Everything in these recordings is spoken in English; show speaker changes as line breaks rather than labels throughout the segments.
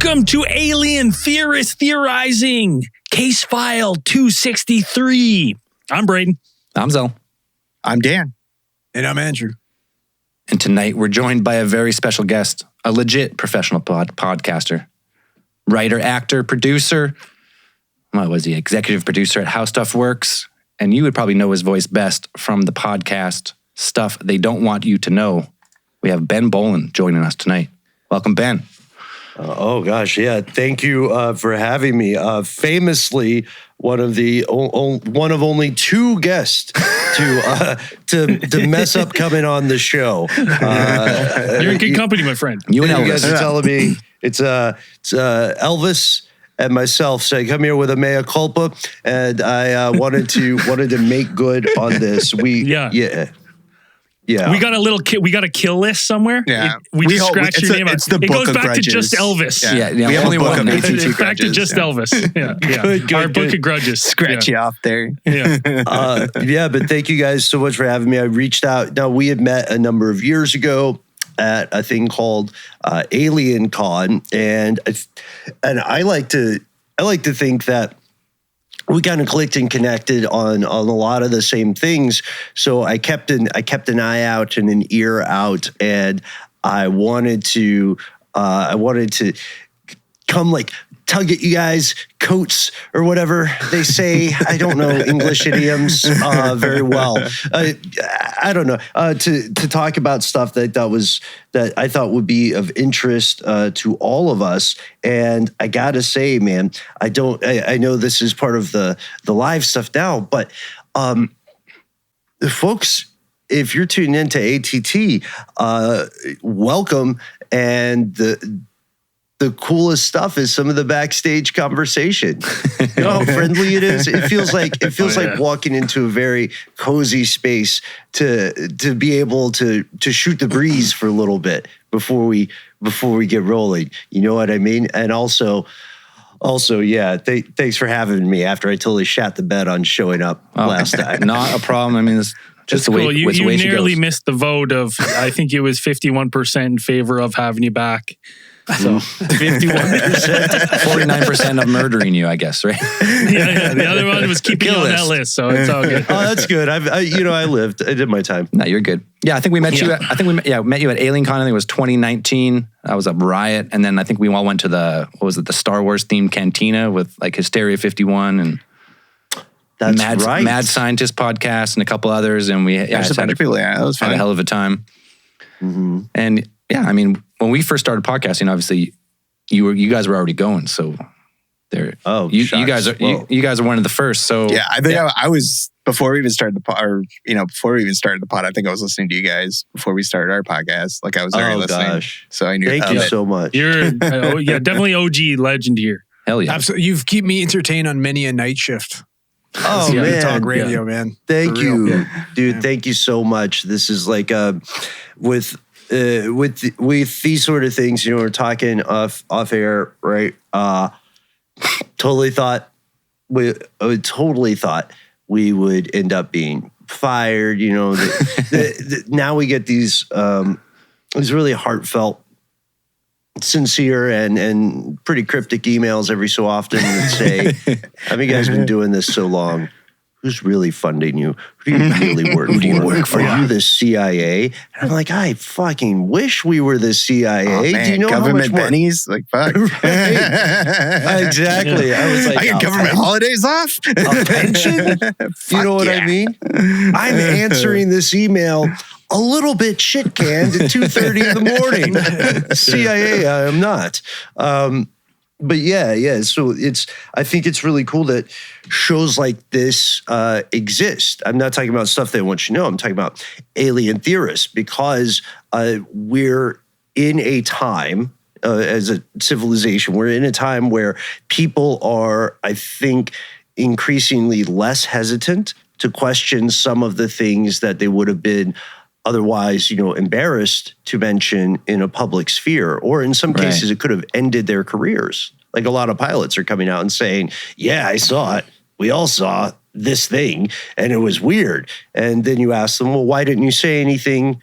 Welcome to Alien Theorist Theorizing, Case File 263. I'm Braden.
I'm Zell.
I'm Dan.
And I'm Andrew.
And tonight we're joined by a very special guest, a legit professional podcaster, writer, actor, producer. What was he? Executive producer at How Stuff Works. And you would probably know his voice best from the podcast Stuff They Don't Want You to Know. We have Ben Bowlin joining us tonight. Welcome, Ben.
Oh gosh, yeah. Thank you for having me. Famously, one of only two guests to mess up coming on the show.
You're in good company, my friend.
You and
You
Elvis.
guys are telling me it's Elvis and myself. So I come here with a mea culpa, and I wanted to make good on this. Yeah.
We got a kill list somewhere.
Yeah.
We just scratched your name out.
It's the
it
book
goes
of
back
grudges.
to just Elvis.
Yeah,
We have
only
a book
one.
of ATT
Back to
grudges.
just Elvis. Yeah. Our book of grudges.
Scratch you off there.
Yeah.
But thank you guys so much for having me. I reached out. Now, we had met a number of years ago at a thing called Alien Con, and I like to think that we kind of clicked and connected on a lot of the same things. So I kept an eye out and an ear out, and I wanted to come like tug at you guys coats or whatever they say. I don't know English idioms very well. I don't know to talk about stuff that I thought would be of interest to all of us. And I gotta say, man, I know this is part of the live stuff now, but folks, if you're tuning into ATT, welcome. And the coolest stuff is some of the backstage conversation. You know how friendly it is? It feels like walking into a very cozy space to be able to shoot the breeze for a little bit before we get rolling. You know what I mean? And also, yeah, thanks for having me after I totally shat the bed on showing up last time.
Not a problem. I mean, it's just the way,
cool. You
way she
nearly
goes.
missed the vote of, I think it was 51% in favor of having you back. So 51%.
49% of murdering you, I guess, right?
Yeah. The other one was keeping you on that list, so it's all good.
Oh, that's good. I lived. I did my time.
No, you're good. Yeah, I think we met you. We met you at Alien Con. I think it was 2019. That was a riot, and then I think we all went to the Star Wars themed cantina with like Hysteria 51 and Mad Scientist podcast and a couple others, and
There's a bunch of people. Yeah, that was fun.
Had a hell of a time.
Mm-hmm.
And yeah, I mean, when we first started podcasting, obviously you guys were already going, so there.
Oh,
you guys are one of the first. So
Yeah, I think I was before we even started the pod, I think I was listening to you guys before we started our podcast. Like I was already listening.
Gosh.
So I knew.
Thank you so much.
You're definitely OG legend here.
hell yeah.
Absolutely. You've kept me entertained on many a night shift.
Oh, man.
Talk radio, man.
Thank
For
you,
real.
dude. Yeah. Thank you so much. This is like with these sort of things, you know, we're talking off air, right? Totally thought we would end up being fired. You know, now we get these really heartfelt, sincere and pretty cryptic emails every so often that say, have you guys been doing this so long? Who's really funding you? Who do you really work for?
Who do you work for?
Are you the CIA? And I'm like, I fucking wish we were the CIA.
Oh, man.
Do you know
government
how much more?
pennies? Like, fuck.
Exactly. I was like,
I get government holidays off?
A pension? You know what I mean? I'm answering this email a little bit shit-canned at 2:30 in the morning. CIA, I am not. But yeah. So I think it's really cool that shows like this exist. I'm not talking about stuff they want you to know. I'm talking about alien theorists because we're in a time as a civilization. We're in a time where people are, I think, increasingly less hesitant to question some of the things that they would have been otherwise, you know, embarrassed to mention in a public sphere, or in some cases, it could have ended their careers. Like a lot of pilots are coming out and saying, yeah, I saw it. We all saw this thing and it was weird. And then you ask them, well, why didn't you say anything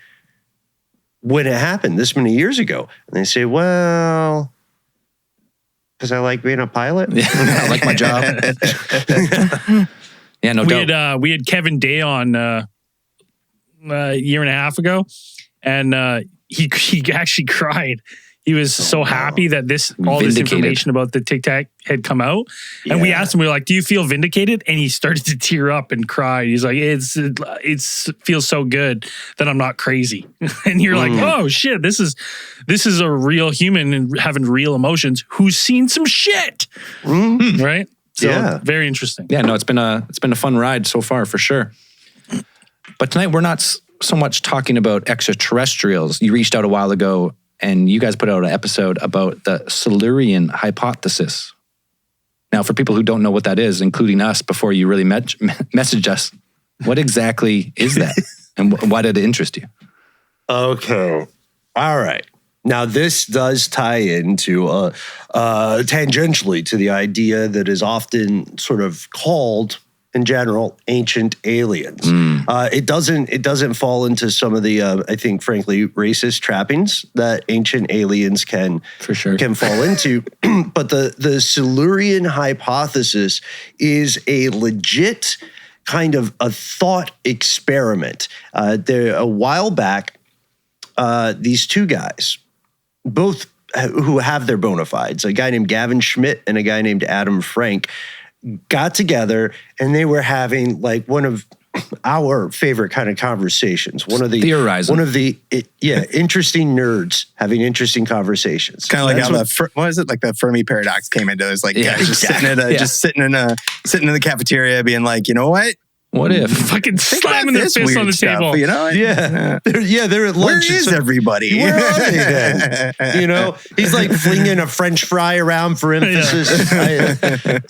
when it happened this many years ago? And they say, well, Because I like being a pilot.
I like my job. Yeah, no doubt.
We had Kevin Day on a year and a half ago, and he actually cried. He was so happy that all this information about the Tic Tac had come out. And we asked him, we were like, do you feel vindicated? And he started to tear up and cry. He's like, it feels so good that I'm not crazy. And you're like, oh shit, this is a real human and having real emotions who's seen some shit. Right? So very interesting.
Yeah, no, it's been a fun ride so far for sure. But tonight we're not so much talking about extraterrestrials. You reached out a while ago and you guys put out an episode about the Silurian Hypothesis. Now, for people who don't know what that is, including us, before you really messaged us, what exactly is that? And why did it interest you?
Okay. All right. Now, this does tie into tangentially to the idea that is often sort of called, in general, ancient aliens. It doesn't fall into some of the, I think, frankly, racist trappings that ancient aliens can fall into. But the Silurian Hypothesis is a legit kind of a thought experiment. A while back, these two guys, both who have their bona fides, a guy named Gavin Schmidt and a guy named Adam Frank, got together and they were having like one of our favorite kind of conversations.
Theorizing.
One of the interesting nerds having interesting conversations.
Kind of like how what is it? Like the Fermi paradox came into. It's like guys just sitting in the cafeteria, being like, you know what?
What if?
Fucking slamming their fists on the table.
You know?
They're at lunch.
Where is everybody?
Where are they then? You know, he's like flinging a French fry around for emphasis.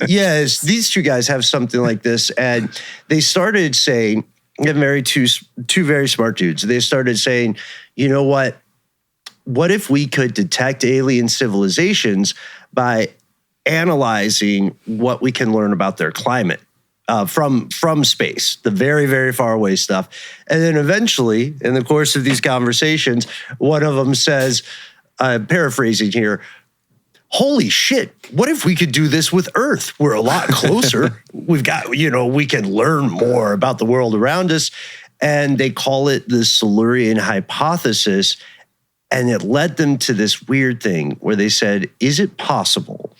Yes, these two guys have something like this. And they started saying, two very smart dudes. They started saying, you know what? What if we could detect alien civilizations by analyzing what we can learn about their climate? From space, the very, very far away stuff. And then eventually, in the course of these conversations, one of them says, paraphrasing here, holy shit, what if we could do this with Earth? We're a lot closer. We've got, we can learn more about the world around us. And they call it the Silurian Hypothesis. And it led them to this weird thing where they said, is it possible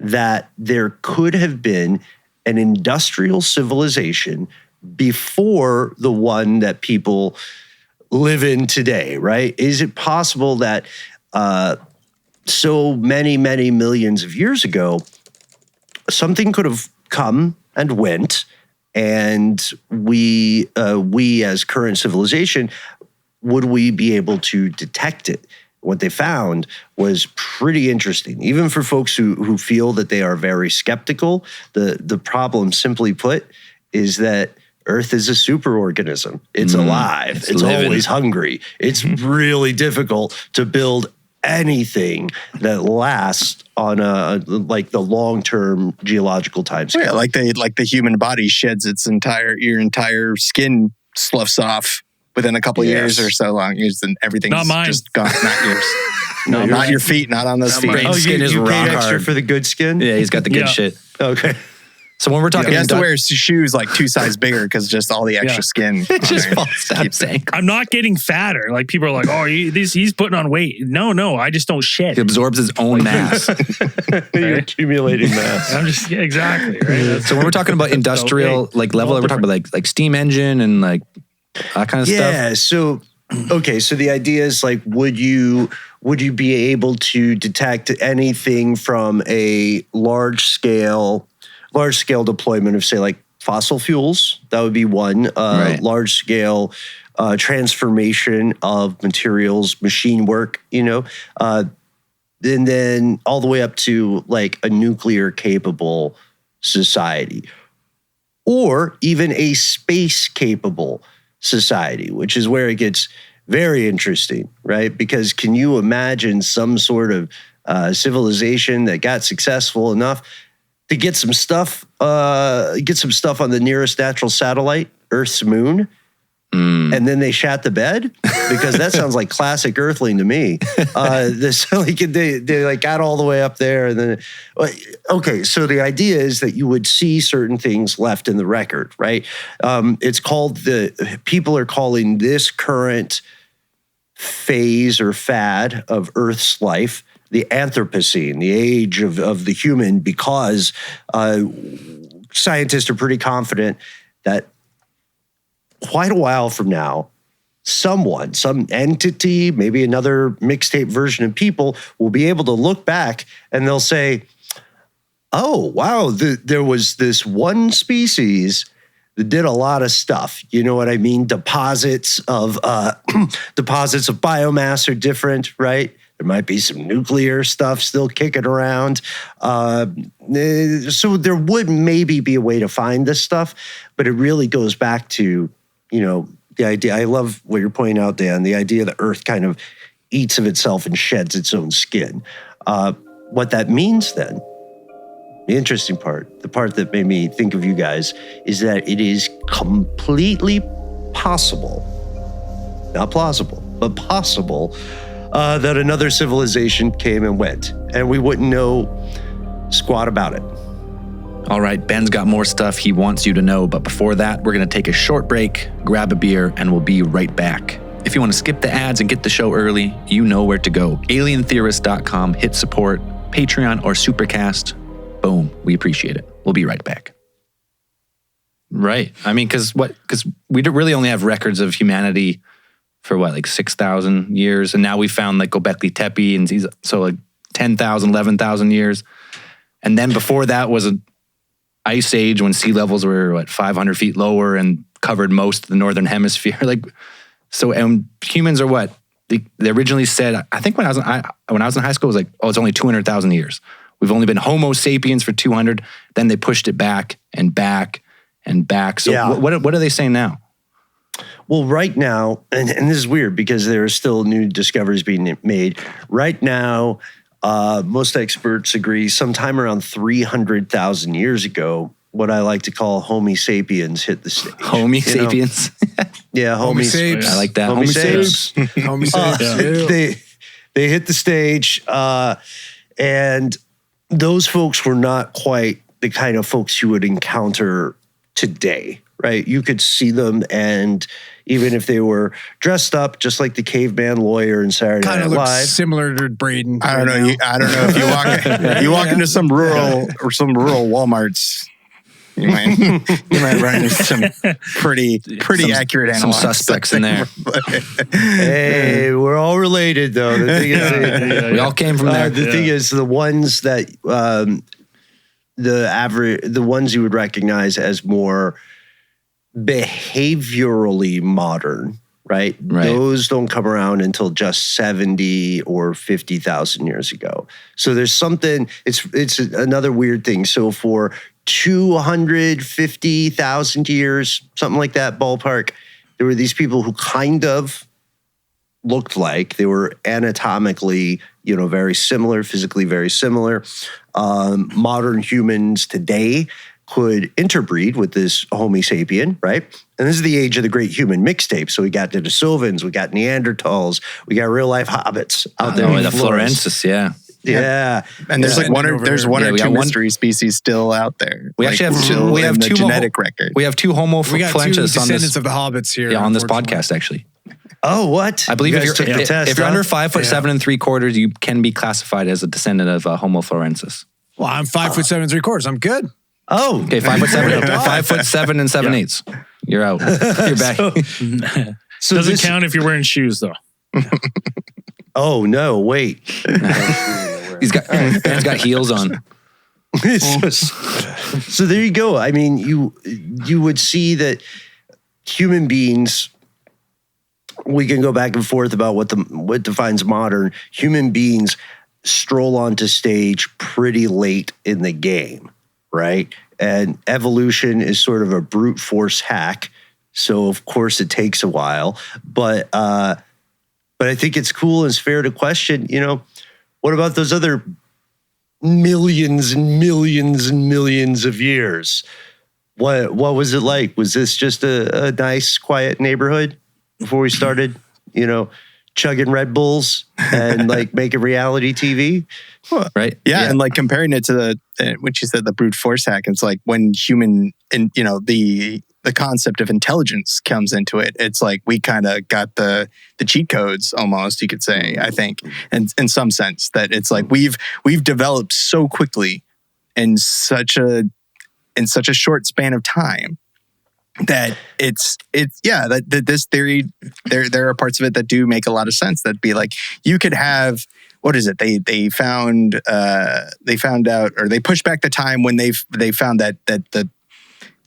that there could have been an industrial civilization before the one that people live in today, right? Is it possible that so many, many millions of years ago, something could have come and went, and we as current civilization, would we be able to detect it? What they found was pretty interesting, even for folks who feel that they are very skeptical. The problem, simply put, is that Earth is a superorganism. It's alive. It's always hungry. It's really difficult to build anything that lasts on the long-term geological timescale.
Yeah, like the human body sheds your entire skin sloughs off within a couple of years or so long. And everything's just gone. Not yours. No, not your feet. Not on those feet.
Skin is
you
rock
paid extra
hard
for the good skin?
Yeah, he's got the good shit.
Okay.
So when we're talking,
he has to wear shoes like 2 sizes bigger because just all the extra skin.
It just falls down.
I'm not getting fatter. Like people are like, oh, he's putting on weight. No, I just don't shed.
He absorbs his own mass.
You're accumulating mass.
I'm just exactly right.
So when we're talking about industrial level, we're talking about like steam engine and like that kind of stuff.
Yeah. So the idea is like, would you be able to detect anything from a large scale deployment of, say, like fossil fuels? That would be one. Large scale transformation of materials, machine work, and then all the way up to like a nuclear capable society, or even a space capable society, which is where it gets very interesting, right? Because can you imagine some sort of civilization that got successful enough to get some stuff on the nearest natural satellite, Earth's moon, and then they shat the bed? Because that sounds like classic Earthling to me. They like got all the way up there, and then okay. So the idea is that you would see certain things left in the record, right? It's called people are calling this current phase or fad of Earth's life the Anthropocene, the age of the human, because scientists are pretty confident that quite a while from now, some entity, maybe another mixtape version of people will be able to look back and they'll say, oh, wow, there was this one species that did a lot of stuff. You know what I mean? Deposits of biomass are different, right? There might be some nuclear stuff still kicking around. So there would maybe be a way to find this stuff, but it really goes back to, the idea. I love what you're pointing out, Dan, the idea the Earth kind of eats of itself and sheds its own skin. What that means then, the interesting part, the part that made me think of you guys, is that it is completely possible, not plausible, but possible, that another civilization came and went, and we wouldn't know squat about it.
All right, Ben's got more stuff he wants you to know, but before that, we're going to take a short break, grab a beer, and we'll be right back. If you want to skip the ads and get the show early, you know where to go. alientheorist.com, hit support, Patreon or Supercast. Boom, we appreciate it. We'll be right back. Right. I mean, because we really only have records of humanity for like 6,000 years, and now we found like Göbekli Tepe, and so like 10,000, 11,000 years. And then before that was an ice age when sea levels were 500 feet lower and covered most of the northern hemisphere. And humans are what they originally said. I think when I was in high school, it was like, it's only 200,000 years. We've only been Homo sapiens for 200. Then they pushed it back and back and back. So yeah. What are they saying now?
Well, right now, and this is weird because there are still new discoveries being made. Right now, most experts agree sometime around 300,000 years ago, what I like to call Homo sapiens hit the stage.
Homo sapiens?
Yeah,
Homo sapiens. I like that.
Homo sapiens.
Homo sapiens.
They hit the stage, and those folks were not quite the kind of folks you would encounter today, right? You could see them, and even if they were dressed up just like the caveman lawyer in Saturday Night Live,
kind of similar to Braden.
I don't know. I don't know if you walk into some rural Walmarts, you might run into some pretty accurate analogs.
Some suspects in there.
Hey, we're all related though. The thing is,
we all came from there.
The thing is, the ones that the ones you would recognize as more behaviorally modern, right? Those don't come around until just 70 or 50,000 years ago. So there's something, it's another weird thing. So for 250,000 years, something like that ballpark, there were these people who kind of looked like they were anatomically, very similar, physically very similar. Modern humans today could interbreed with this Homo sapien, right? And this is the age of the great human mixtape. So we got the Denisovans, we got Neanderthals, we got real life hobbits out there.
The Florensis, yeah.
Yeah.
And there's one or two mystery species still out there.
We actually have two. We have two
genetic record.
We have two Homo Florensis.
We got two descendants of the hobbits here.
Yeah, on this podcast, actually.
Oh, what?
I believe if you're under 5'7" 3/4", you can be classified as a descendant of Homo Florensis.
Well, I'm 5'7" 3/4". I'm good.
Oh,
okay. 5'7", 5'7" and 7/8". You're out. You're back.
So doesn't count if you're wearing shoes, though.
Oh no! Wait.
Ben's got heels on.
So there you go. I mean, you would see that human beings. We can go back and forth about what defines modern. Human beings stroll onto stage pretty late in the game, right? And evolution is sort of a brute force hack, so of course it takes a while. But I think it's cool and it's fair to question. What about those other millions and millions and millions of years? What was it like? Was this just a nice, quiet neighborhood before we started, chugging Red Bulls and like making reality TV?
Right?
Yeah, and like comparing it to when she said the brute force hack, it's like when human and the concept of intelligence comes into it. It's like we kind of got the cheat codes almost, you could say, I think, and in some sense that it's like we've developed so quickly in such a short span of time that it's that this theory, there are parts of it that do make a lot of sense. That'd be like, you could have, what is it? They found out, or they pushed back the time when they found that the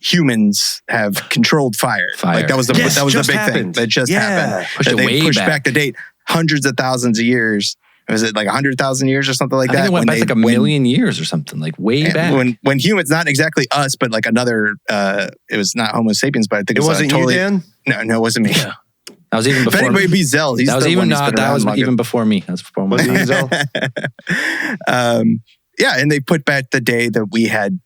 humans have controlled fire. Like that was the big thing that just happened. They pushed back the date hundreds of thousands of years. Was it like 100,000 years or something like that?
I think it went back like a million years or something, like way back.
When humans, not exactly us, but like another, it was not Homo sapiens, but I think it
wasn't
totally,
you, Dan?
No, it wasn't me.
Yeah. That was even before me.
It'd be Zell.
That was even before me. That was before me.
Was it Zell?
Yeah, and they put back the day that we had,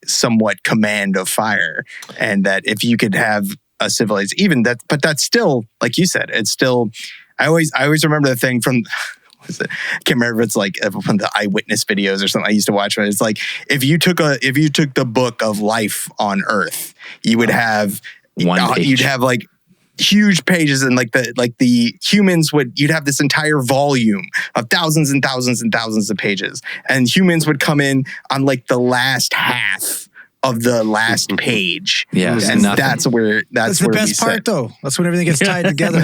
somewhat command of fire, and that if you could have a civilized, even that, but that's still, like you said, it's still. I always remember the thing from. I can't remember if it's like from the eyewitness videos or something I used to watch. But it's like if you took the book of life on Earth, you would have you'd have like huge pages, and like the humans you'd have this entire volume of thousands and thousands and thousands of pages, and humans would come in on like the last half of the last page.
Yeah,
and that's where
the best part, though. That's when everything gets tied together.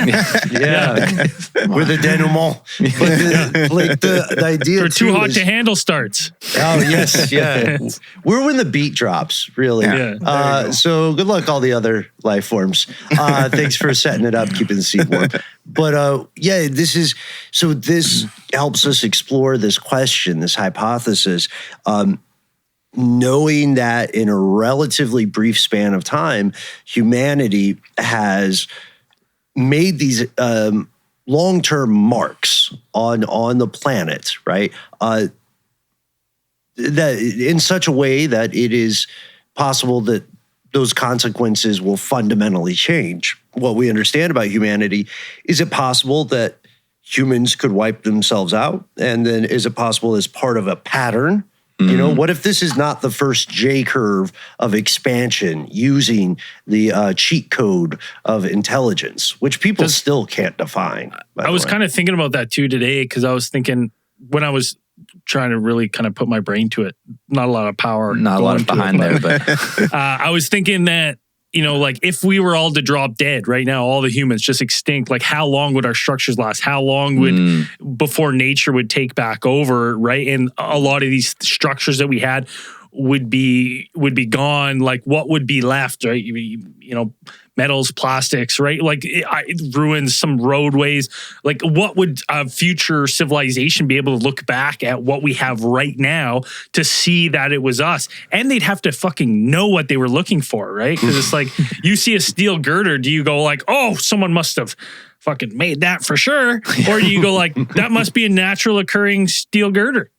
Yeah, we're the denouement. But the idea
we're too hot to handle starts.
Oh yes, yeah. We're when the beat drops, really.
Yeah.
So good luck, all the other life forms. Thanks for setting it up, keeping the seat warm. But this helps us explore this question, this hypothesis. Knowing that in a relatively brief span of time, humanity has made these long-term marks on the planet, right? That in such a way that it is possible that those consequences will fundamentally change. What we understand about humanity, is it possible that humans could wipe themselves out? And then is it possible as part of a pattern? What if this is not the first J curve of expansion using the cheat code of intelligence, which people still can't define?
I was kind of thinking about that too today, because I was thinking when I was trying to really kind of put my brain to it, not a lot of power.
Not a lot of behind there, but
I was thinking that, like if we were all to drop dead right now, all the humans just extinct, like how long would our structures last? How long would before nature would take back over, right? And a lot of these structures that we had would be gone. Like what would be left, right? Metals, plastics, right? Like it ruins some roadways. Like what would a future civilization be able to look back at what we have right now to see that it was us? And they'd have to fucking know what they were looking for, right? Because it's like you see a steel girder, do you go like, oh, someone must have fucking made that for sure? Or do you go like, that must be a natural occurring steel girder?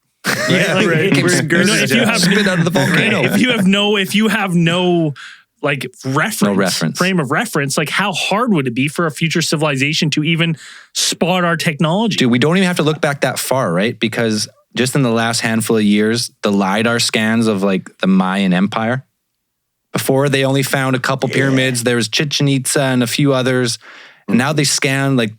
Yeah,
like,
right.
If you have
spit out of the volcano.
If you have no like frame of reference, like how hard would it be for a future civilization to even spot our technology?
Dude, we don't even have to look back that far, right? Because just in the last handful of years, the LiDAR scans of like the Mayan Empire, before they only found a couple pyramids, there was Chichen Itza and a few others. And now they scan like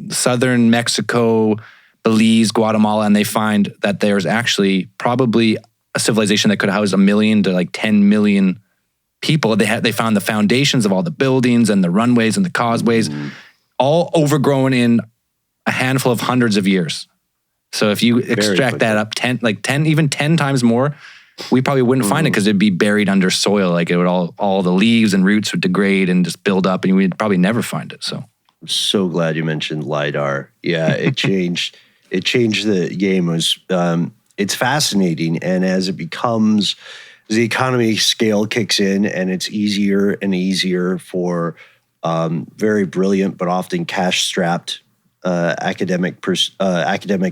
southern Mexico, Belize, Guatemala, and they find that there's actually probably a civilization that could house 1 million to like 10 million people. They found the foundations of all the buildings and the runways and the causeways, all overgrown in a handful of hundreds of years. So if you extract that up 10 times more, we probably wouldn't find it because it'd be buried under soil. Like it would all the leaves and roots would degrade and just build up, and we'd probably never find it. So
I'm so glad you mentioned LiDAR. Yeah, it changed. It changed the game. It's fascinating, and as the economy scale kicks in, and it's easier and easier for very brilliant but often cash-strapped academic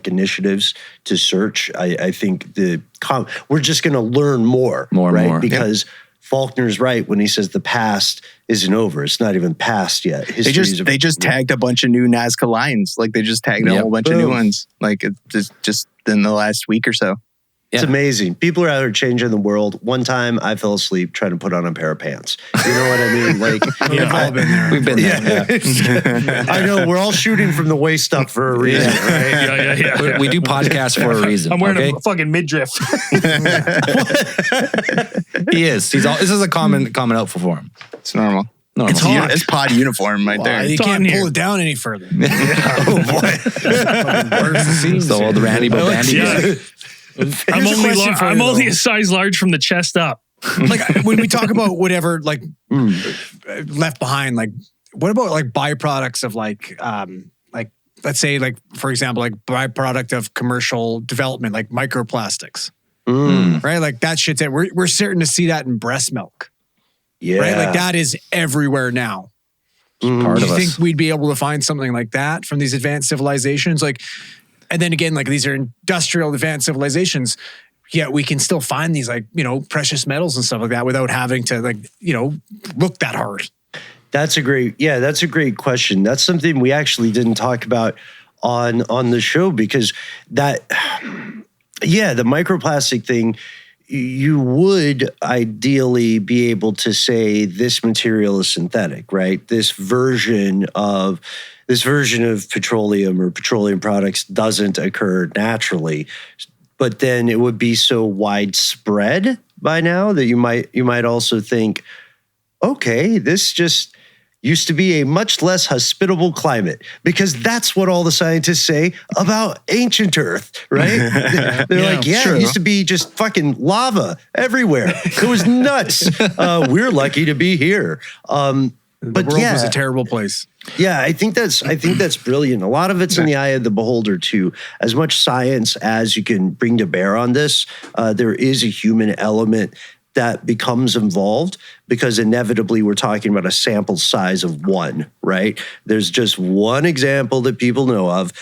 initiatives to search. I think we're just going to learn more
and
right?
more.
Because Faulkner's right when he says the past isn't over. It's not even past yet.
They just tagged a bunch of new Nazca lines. Like they just tagged a whole bunch of new ones. Like just in the last week or so.
It's amazing. People are out there changing the world. One time I fell asleep trying to put on a pair of pants. You know what I mean? Like
We've all been there.
We've been there.
Yeah. I know. We're all shooting from the waist up for a reason, right?
Yeah.
We do podcasts for a reason.
I'm wearing a fucking midriff.
He is. This is a common outfit for him.
It's normal.
It's hot.
It's pod uniform right there.
You can't pull it down any further. Oh boy.
So the Randy Bandy.
Yeah. I'm only a size large from the chest up.
Like when we talk about whatever, like left behind, like what about like byproducts of like let's say like for example like byproduct of commercial development like microplastics, right? Like that shit's it. We're starting to see that in breast milk, right? Like that is everywhere now.
Part
Do
of
you
us.
think we'd be able to find something like that from these advanced civilizations? Like, and then again, like these are industrial advanced civilizations. Yet we can still find these like, precious metals and stuff like that without having to like, look that hard.
That's a great question. That's something we actually didn't talk about on the show because the microplastic thing, you would ideally be able to say this material is synthetic, right? This version of petroleum or petroleum products doesn't occur naturally. But then it would be so widespread by now that you might also think, okay, this just used to be a much less hospitable climate because that's what all the scientists say about ancient Earth, right? They're it used to be just fucking lava everywhere. It was nuts. We're lucky to be here.
The world was a terrible place.
Yeah, I think that's brilliant. A lot of it's in the eye of the beholder too. As much science as you can bring to bear on this, there is a human element that becomes involved because inevitably we're talking about a sample size of one, right? There's just one example that people know of,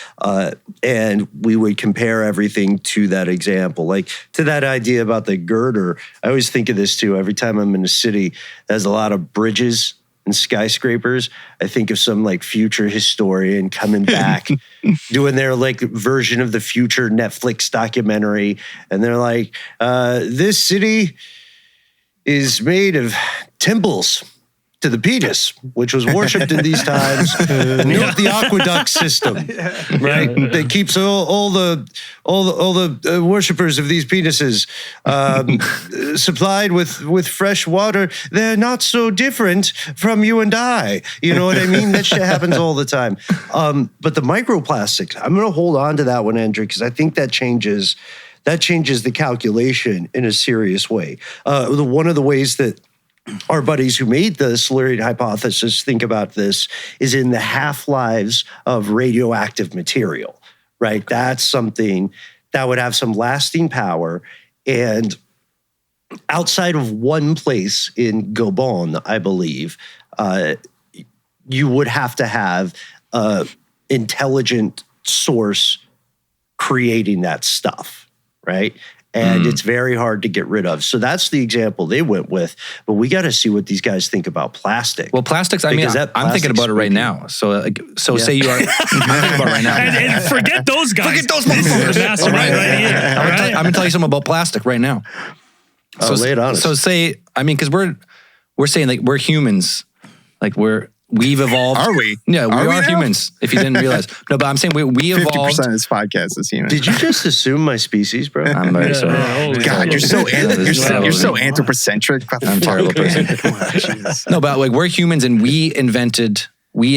and we would compare everything to that example. Like to that idea about the girder, I always think of this too. Every time I'm in a city that has a lot of bridges and skyscrapers, I think of some like future historian coming back, doing their like version of the future Netflix documentary. And they're like, this city is made of temples to the penis, which was worshipped in these times. Note the aqueduct system, right? That keeps all the worshippers of these penises supplied with fresh water. They're not so different from you and I. You know what I mean? That shit happens all the time. But the microplastics, I'm going to hold on to that one, Andrew, because I think that changes the calculation in a serious way. One of the ways that our buddies who made the Silurian Hypothesis think about this is in the half-lives of radioactive material, right? That's something that would have some lasting power. And outside of one place in Gabon, I believe, you would have to have an intelligent source creating that stuff, right? And it's very hard to get rid of. So that's the example they went with. But we got to see what these guys think about plastic.
Well, plastics, I'm thinking about it right now. So say you are, I'm thinking about it right now.
And forget those guys.
Forget those motherfuckers.
Right here.
I'm going to tell you something about plastic right now.
Lay it on us.
So say, because we're saying like we're humans, like we've evolved.
Are we?
Yeah, we
Are
are humans, if you didn't realize. No, but I'm saying we evolved.
50% of this podcast is human.
Did you just assume my species, bro?
I'm very sorry.
God, you're so anthropocentric.
I'm a terrible person. No, but like we're humans and we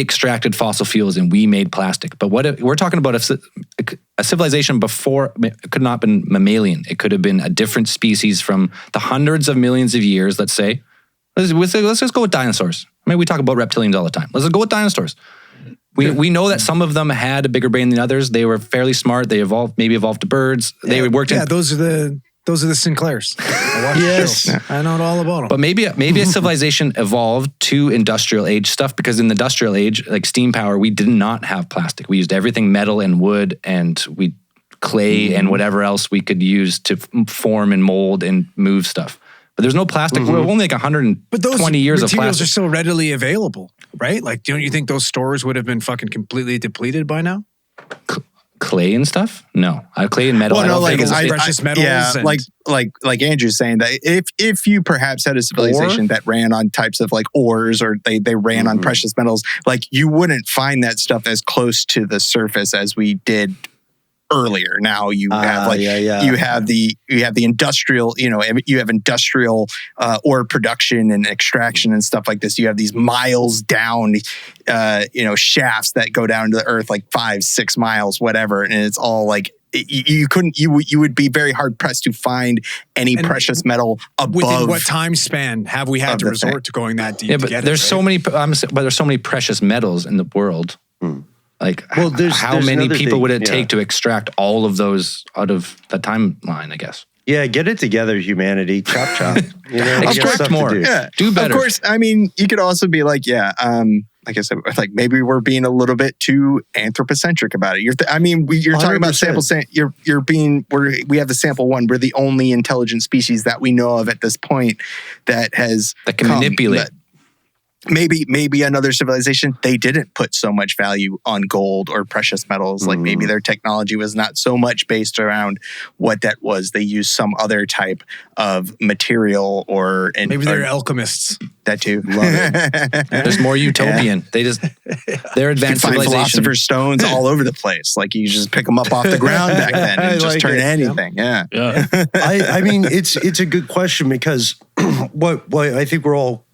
extracted fossil fuels and we made plastic. But we're talking about a civilization before, it could not have been mammalian. It could have been a different species from the hundreds of millions of years, let's say. Let's just go with dinosaurs. We talk about reptilians all the time. Let's just go with dinosaurs. We know that some of them had a bigger brain than others. They were fairly smart. They evolved to birds. They worked in...
those are the Those are the Sinclairs. I watched the show. I know all about them.
But maybe a civilization evolved to industrial age stuff, because in the industrial age, like steam power, we did not have plastic. We used everything metal and wood, and clay and whatever else we could use to form and mold and move stuff. But there's no plastic. We're only like 120 years of plastic.
Materials are so readily available, right? Like, don't you think those stores would have been fucking completely depleted by now?
Clay and stuff? No, clay and metal.
Well, no, like
precious metals.
Yeah, like Andrew's saying that if you perhaps had a civilization that ran on types of like ores, or they ran on precious metals, like you wouldn't find that stuff as close to the surface as we did earlier. Now you have you have the industrial, you have industrial ore production and extraction and stuff like this. You have these miles down, shafts that go down to the earth, like 5-6 miles, whatever. And it's all like, you would be very hard pressed to find any precious metal above.
Within what time span have we had to resort to going that deep?
Yeah, but there's so many precious metals in the world. Like, how many people would it take to extract all of those out of the timeline, I guess?
Yeah, get it together, humanity. Chop, chop.
Extract more. Do better.
Of course, I mean, you could also be like, like I said, like maybe we're being a little bit too anthropocentric about it. You're talking about sample. We have the sample one. We're the only intelligent species that we know of at this point that
can manipulate.
Maybe another civilization, they didn't put so much value on gold or precious metals. Like maybe their technology was not so much based around what that was. They used some other type of material, maybe
they're alchemists.
That too.
Love it. There's more utopian. They're advanced
you find
civilization.
Philosopher's stones all over the place. Like you just pick them up off the ground back then and just turn anything. Yeah.
I mean, it's a good question, because what I think we're all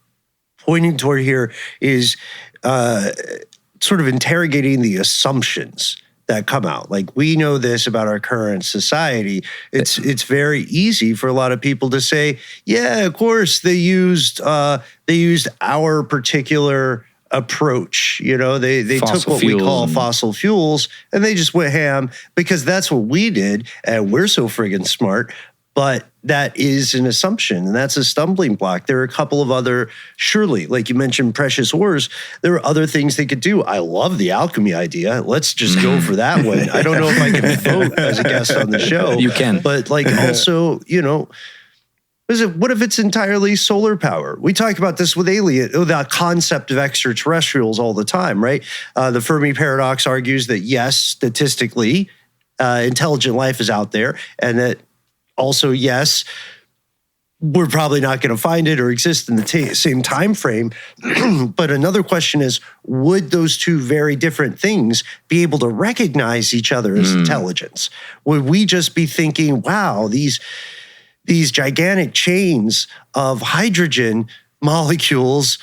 pointing toward here is sort of interrogating the assumptions that come out. Like, we know this about our current society. It's very easy for a lot of people to say, yeah, of course they used our particular approach. They took what we call fossil fuels and they just went ham because that's what we did, and we're so friggin' smart. But that is an assumption, and that's a stumbling block. There are a couple of other, surely, like you mentioned, precious ores, there are other things they could do. I love the alchemy idea. Let's just go for that one. I don't know if I can vote as a guest on the show.
You can.
But also, what if it's entirely solar power? We talk about this with the concept of extraterrestrials all the time, right? The Fermi paradox argues that, yes, statistically, intelligent life is out there, and that also, yes, we're probably not going to find it or exist in the same time frame. But another question is, would those two very different things be able to recognize each other as intelligence? Would we just be thinking, wow, these gigantic chains of hydrogen molecules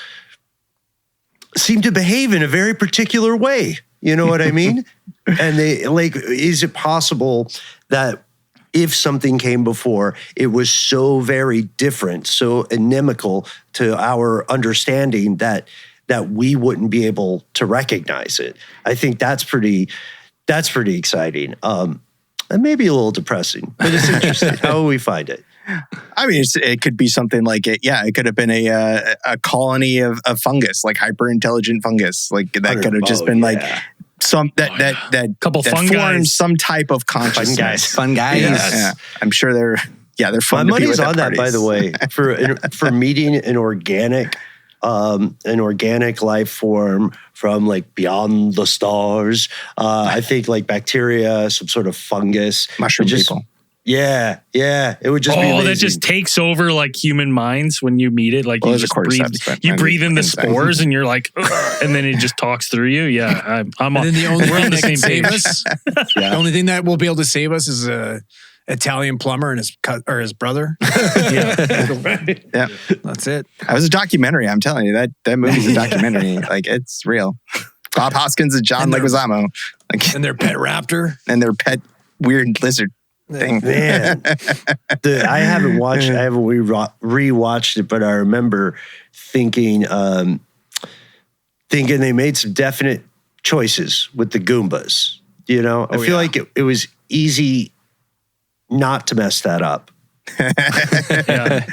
seem to behave in a very particular way? You know what I mean? And is it possible that if something came before, it was so very different, so inimical to our understanding that we wouldn't be able to recognize it? I think that's pretty exciting. And maybe a little depressing, but it's interesting. How will we find it?
I mean, it could be something like it. Yeah, it could have been a colony of fungus, like hyper intelligent fungus. Like that could have just been like that
couple fun guys,
some type of consciousness.
Fun guys.
Yes. Yeah. I'm sure they're fun.
My money's on that, by the way, for meeting an organic life form from like beyond the stars. I think like bacteria, some sort of fungus,
mushroom people.
Yeah. It would just be amazing.
That just takes over like human minds when you meet it. Like you just breathe in the spores and you're like, ugh, and then it just talks through you. Yeah, I'm on.
And then the only thing that can save us, the only thing that will be able to save us is a Italian plumber and his brother.
Yeah,
that's it.
That was a documentary. I'm telling you, that movie's a documentary. Like, it's real. Bob Hoskins and John Leguizamo,
and their pet raptor
and their pet weird lizard thing.
Man, I haven't rewatched it, but I remember thinking they made some definite choices with the Goombas. I feel like it was easy not to mess that up.
But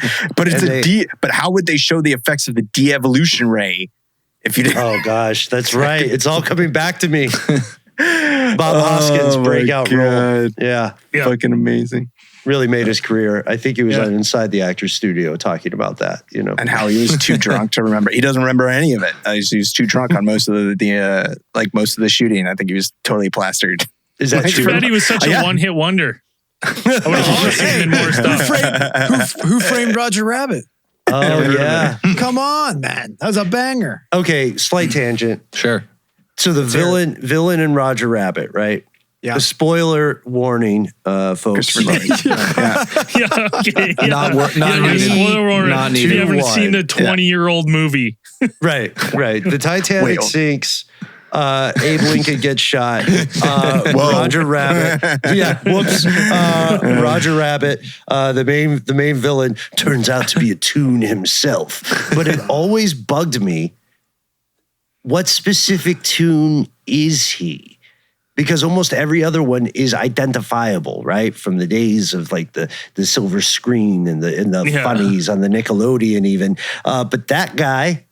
but how would they show the effects of the de-evolution ray if you didn't?
Oh gosh, that's right. It's all coming back to me. Bob Hoskins breakout role. Yeah.
Fucking amazing.
Really made his career. I think he was on Inside the Actors Studio talking about that, you know.
And how he was too drunk to remember. He doesn't remember any of it. He was too drunk on most of most of the shooting. I think he was totally plastered.
Is that true?
Freddie was such a one-hit wonder. I would have seen him in more stuff.
Who framed Roger Rabbit?
Oh, yeah.
Come on, man. That was a banger.
Okay, slight tangent.
Sure.
So the villain in Roger Rabbit, right?
Yeah.
The spoiler warning, folks.
Okay,
Not needed.
Spoiler warning.
Not
If
needed.
you haven't seen the 20-year-old movie.
Right. The Titanic sinks. Abe Lincoln gets shot. Roger Rabbit. Yeah. Whoops. Roger Rabbit. The main villain turns out to be a tune himself. But it always bugged me. What specific tune is he? Because almost every other one is identifiable, right? From the days of like the silver screen and the funnies on the Nickelodeon even. But that guy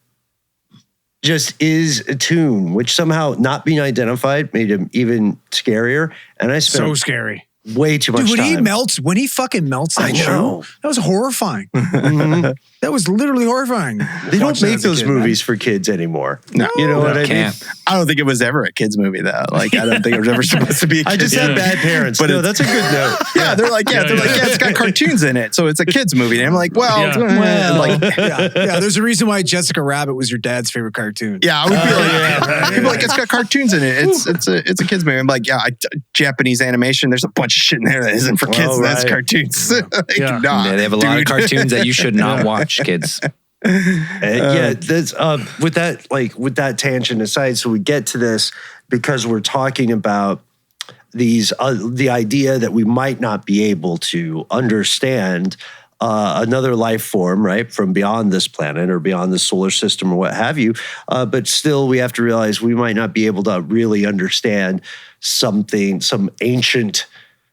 just is a tune, which somehow not being identified made him even scarier. And I spent
So scary.
way too much
Dude,
time.
when he fucking melts that shoe, that was horrifying. That was literally horrifying.
They don't make those movies for kids anymore.
No,
you know what I mean?
Can't.
I don't think it was ever a kid's movie though. Like I don't think it was ever supposed to be a kid's
I just had bad parents. But no, that's a good note.
they're like, it's got cartoons in it, so it's a kid's movie. And I'm like,
There's a reason why Jessica Rabbit was your dad's favorite cartoon.
Yeah, I would be like, it's got cartoons in it. It's a kid's movie. I'm like, Japanese animation. There's a bunch of shit in there that isn't for kids. That's cartoons. They
have a lot of cartoons that you should not watch, kids.
That's with that tangent aside. So we get to this because we're talking about these the idea that we might not be able to understand another life form, right, from beyond this planet or beyond the solar system or what have you. But still, we have to realize we might not be able to really understand some ancient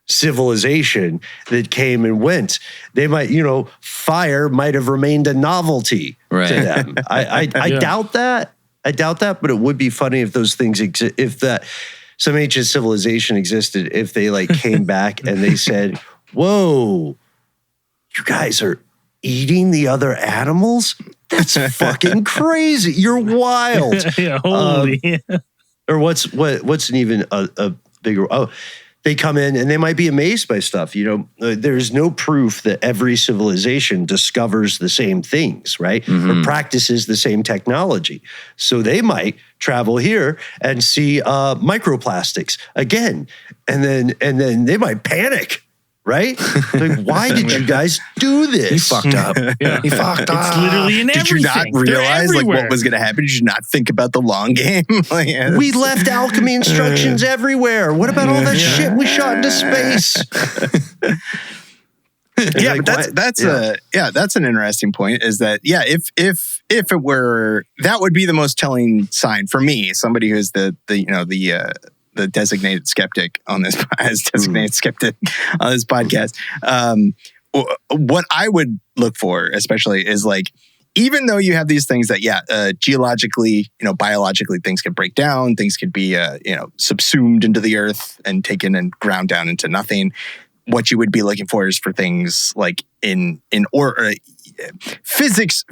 civilization that came and went. They might, fire might have remained a novelty to them. I doubt that. I doubt that, but it would be funny if those things exist, if some ancient civilization existed, if they came back and they said, whoa, you guys are eating the other animals? That's fucking crazy. You're wild.
Holy.
Or what's an even a bigger, they come in and they might be amazed by stuff. There's no proof that every civilization discovers the same things, right? Or practices the same technology. So they might travel here and see microplastics again. And then they might panic. Right? Like, why did you guys do this?
You fucked up. You fucked up.
It's literally in everything.
Did you not realize what was going to happen? Did you not think about the long game?
We left alchemy instructions everywhere. What about all that shit we shot into space?
But that's an interesting point. Is that if it were, that would be the most telling sign for me, somebody who's the designated skeptic on this podcast. What I would look for, especially, is even though you have these things that, geologically, biologically, things could break down, things could be, subsumed into the earth and taken and ground down into nothing. What you would be looking for is for things like physics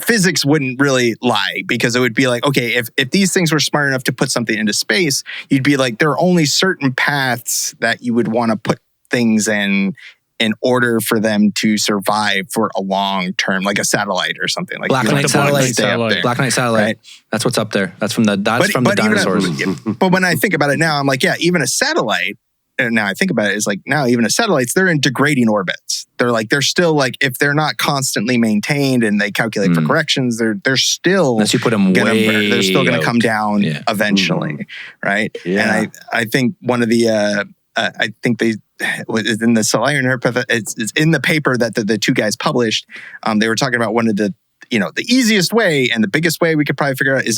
wouldn't really lie, because it would be like, okay, if these things were smart enough to put something into space, you'd be like, there are only certain paths that you would want to put things in order for them to survive for a long term, like a satellite or something like
Black Knight satellite. Black Knight satellite. Right? That's what's up there. That's from the dinosaurs.
But when I think about it now, I'm like, even a satellite. And now I think about it, is even a satellites, they're in degrading orbits. They're still if they're not constantly maintained and they calculate for corrections, they're still,
unless you put them
they're still going to come down eventually, right?
Yeah.
And I think one of the I think they was in the Silurian Hypothesis. It's in the paper that the two guys published. They were talking about one of the the easiest way and the biggest way we could probably figure out is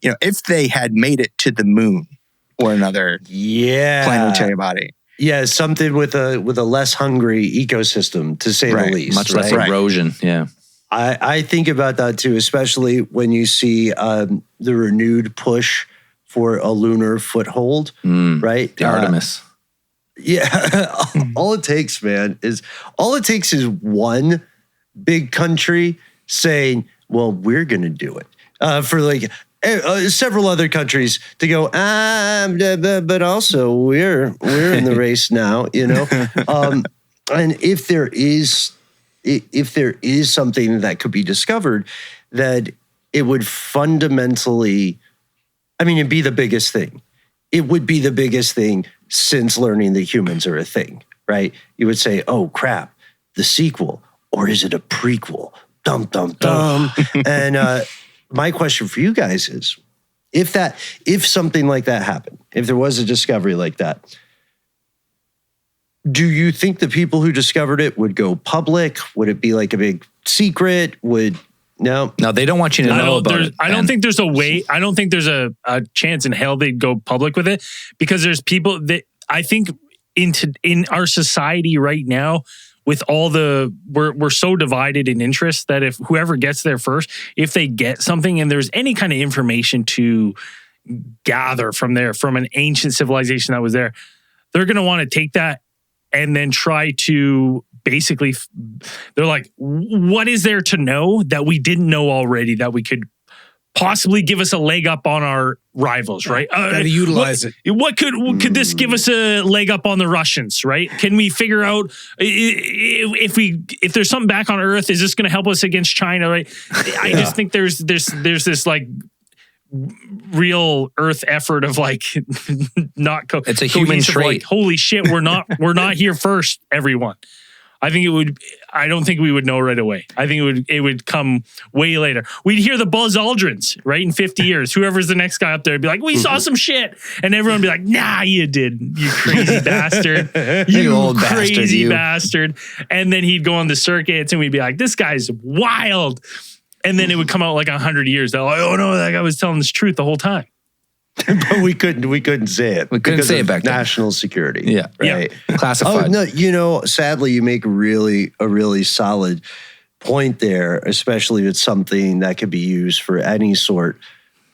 if they had made it to the moon or another planetary body.
Yeah, something with a less hungry ecosystem, to say the least.
Much less erosion. Yeah.
I think about that too, especially when you see the renewed push for a lunar foothold, right?
The Artemis.
All it takes, man, is one big country saying, well, we're going to do it. For like several other countries to go, but also we're in the race now, you know? And if there is something that could be discovered, that it would fundamentally, I mean, it'd be the biggest thing. It would be the biggest thing since learning that humans are a thing, right? You would say, oh crap, the sequel, or is it a prequel? Dum, dum, dum. And my question for you guys is, if something like that happened, if there was a discovery like that, do you think the people who discovered it would go public? Would it be like a big secret? No,
they don't want you to know about it.
I don't think there's a way. I don't think there's a chance in hell they'd go public with it, because there's people that I think in our society right now, with all we're so divided in interest that if whoever gets there first, if they get something and there's any kind of information to gather from an ancient civilization that was there, they're going to want to take that and then try to basically, they're like, what is there to know that we didn't know already that we could possibly give us a leg up on our rivals, right?
Gotta utilize it.
What could this give us a leg up on the Russians, right? Can we figure out if there's something back on Earth, is this going to help us against China, right? I just think there's this like real Earth effort of like not
it's a human trait.
Like, holy shit, we're not here first, everyone. I don't think we would know right away. I think it would come way later. We'd hear the Buzz Aldrins, right? In 50 years, whoever's the next guy up there would be like, we saw some shit. And everyone would be like, nah, you did, you crazy bastard. You old crazy bastard. And then he'd go on the circuits and we'd be like, this guy's wild. And then it would come out like 100 years. They're like, oh no, that guy was telling the truth the whole time.
But we couldn't say it.
We couldn't say it back then.
National security.
Yeah.
Right.
Yeah. Classified.
Oh, no, sadly, you make a really solid point there, especially if it's something that could be used for any sort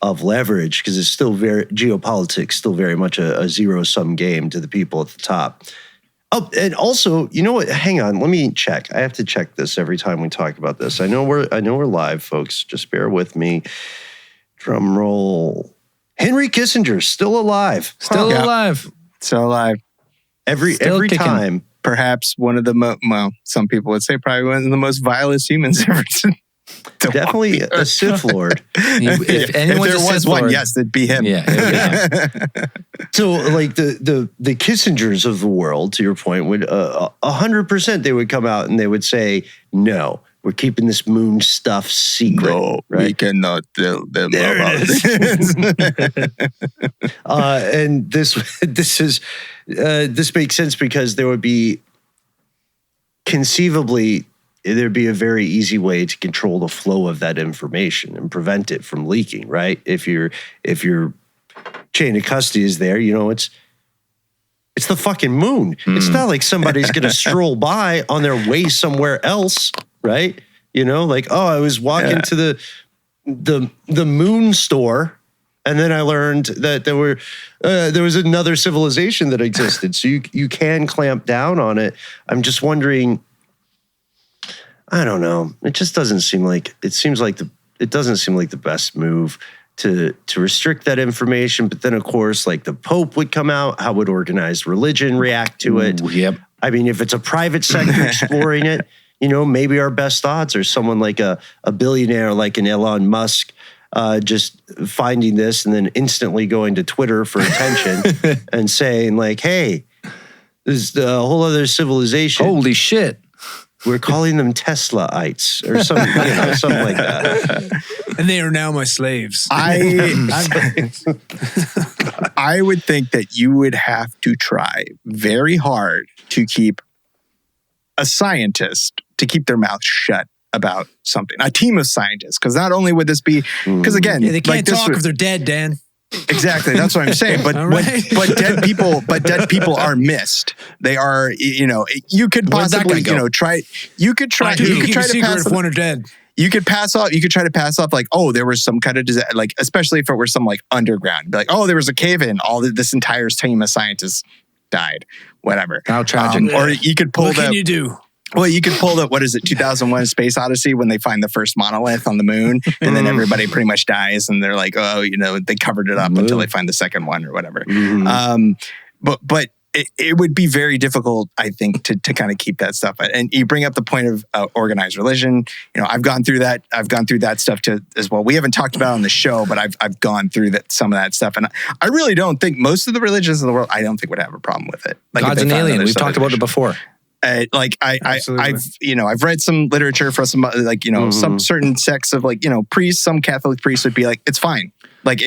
of leverage, because it's still geopolitics, still very much a zero-sum game to the people at the top. Oh, and also, you know what? Hang on, let me check. I have to check this every time we talk about this. I know we're live, folks. Just bear with me. Drum roll. Henry Kissinger's still alive.
Still alive.
Every
kicking.
time.
Perhaps one of the some people would say probably one of the most vilest humans ever to
definitely a Sith Lord.
If there
was one, yes, it'd be him.
Yeah.
So, like the Kissingers of the world, to your point, would 100% they would come out and they would say, "No, we're keeping this moon stuff secret."
No,
right?
we cannot tell them
There
about
it is. And this makes sense because there would be conceivably. There'd be a very easy way to control the flow of that information and prevent it from leaking, right? If your chain of custody is there, you know, it's the fucking moon. It's not like somebody's going to stroll by on their way somewhere else, right? You know, like, oh, I was walking to the moon store, and then I learned that there was another civilization that existed. So you can clamp down on it. I'm just wondering. I don't know. It just doesn't seem like it doesn't seem like the best move to restrict that information. But then, of course, like the Pope would come out. How would organized religion react to it?
Yep.
I mean, if it's a private sector exploring it, you know, maybe our best odds are someone like a billionaire like an Elon Musk just finding this and then instantly going to Twitter for attention and saying like, hey, there's a whole other civilization.
Holy shit.
We're calling them Teslaites or something, something like that.
And they are now my slaves.
I would think that you would have to try very hard to keep a scientist to keep their mouth shut about something. A team of scientists, because not only would this be, because again,
they can't talk if they're dead, Dan.
Exactly. That's what I'm saying. But dead people are missed. They are, you could possibly, try to pass
if one are dead.
You could try to pass off like, oh, there was some kind of disaster, like, especially if it were some like underground, be like, oh, there was a cave in, this entire team of scientists died, whatever.
How tragic.
Or you could pull
what can you do?
Well, you could pull 2001 Space Odyssey when they find the first monolith on the moon and then everybody pretty much dies and they're like, oh, they covered it up until they find the second one or whatever. But it would be very difficult, I think, to kind of keep that stuff. And you bring up the point of organized religion. I've gone through that. I've gone through that stuff as well. We haven't talked about it on the show, but I've gone through some of that stuff. And I really don't think most of the religions in the world, I don't think would have a problem with it. Like
God's an alien. We've talked about it before.
I've read some literature from some some certain sects of priests. Some Catholic priests would be like, it's fine. Like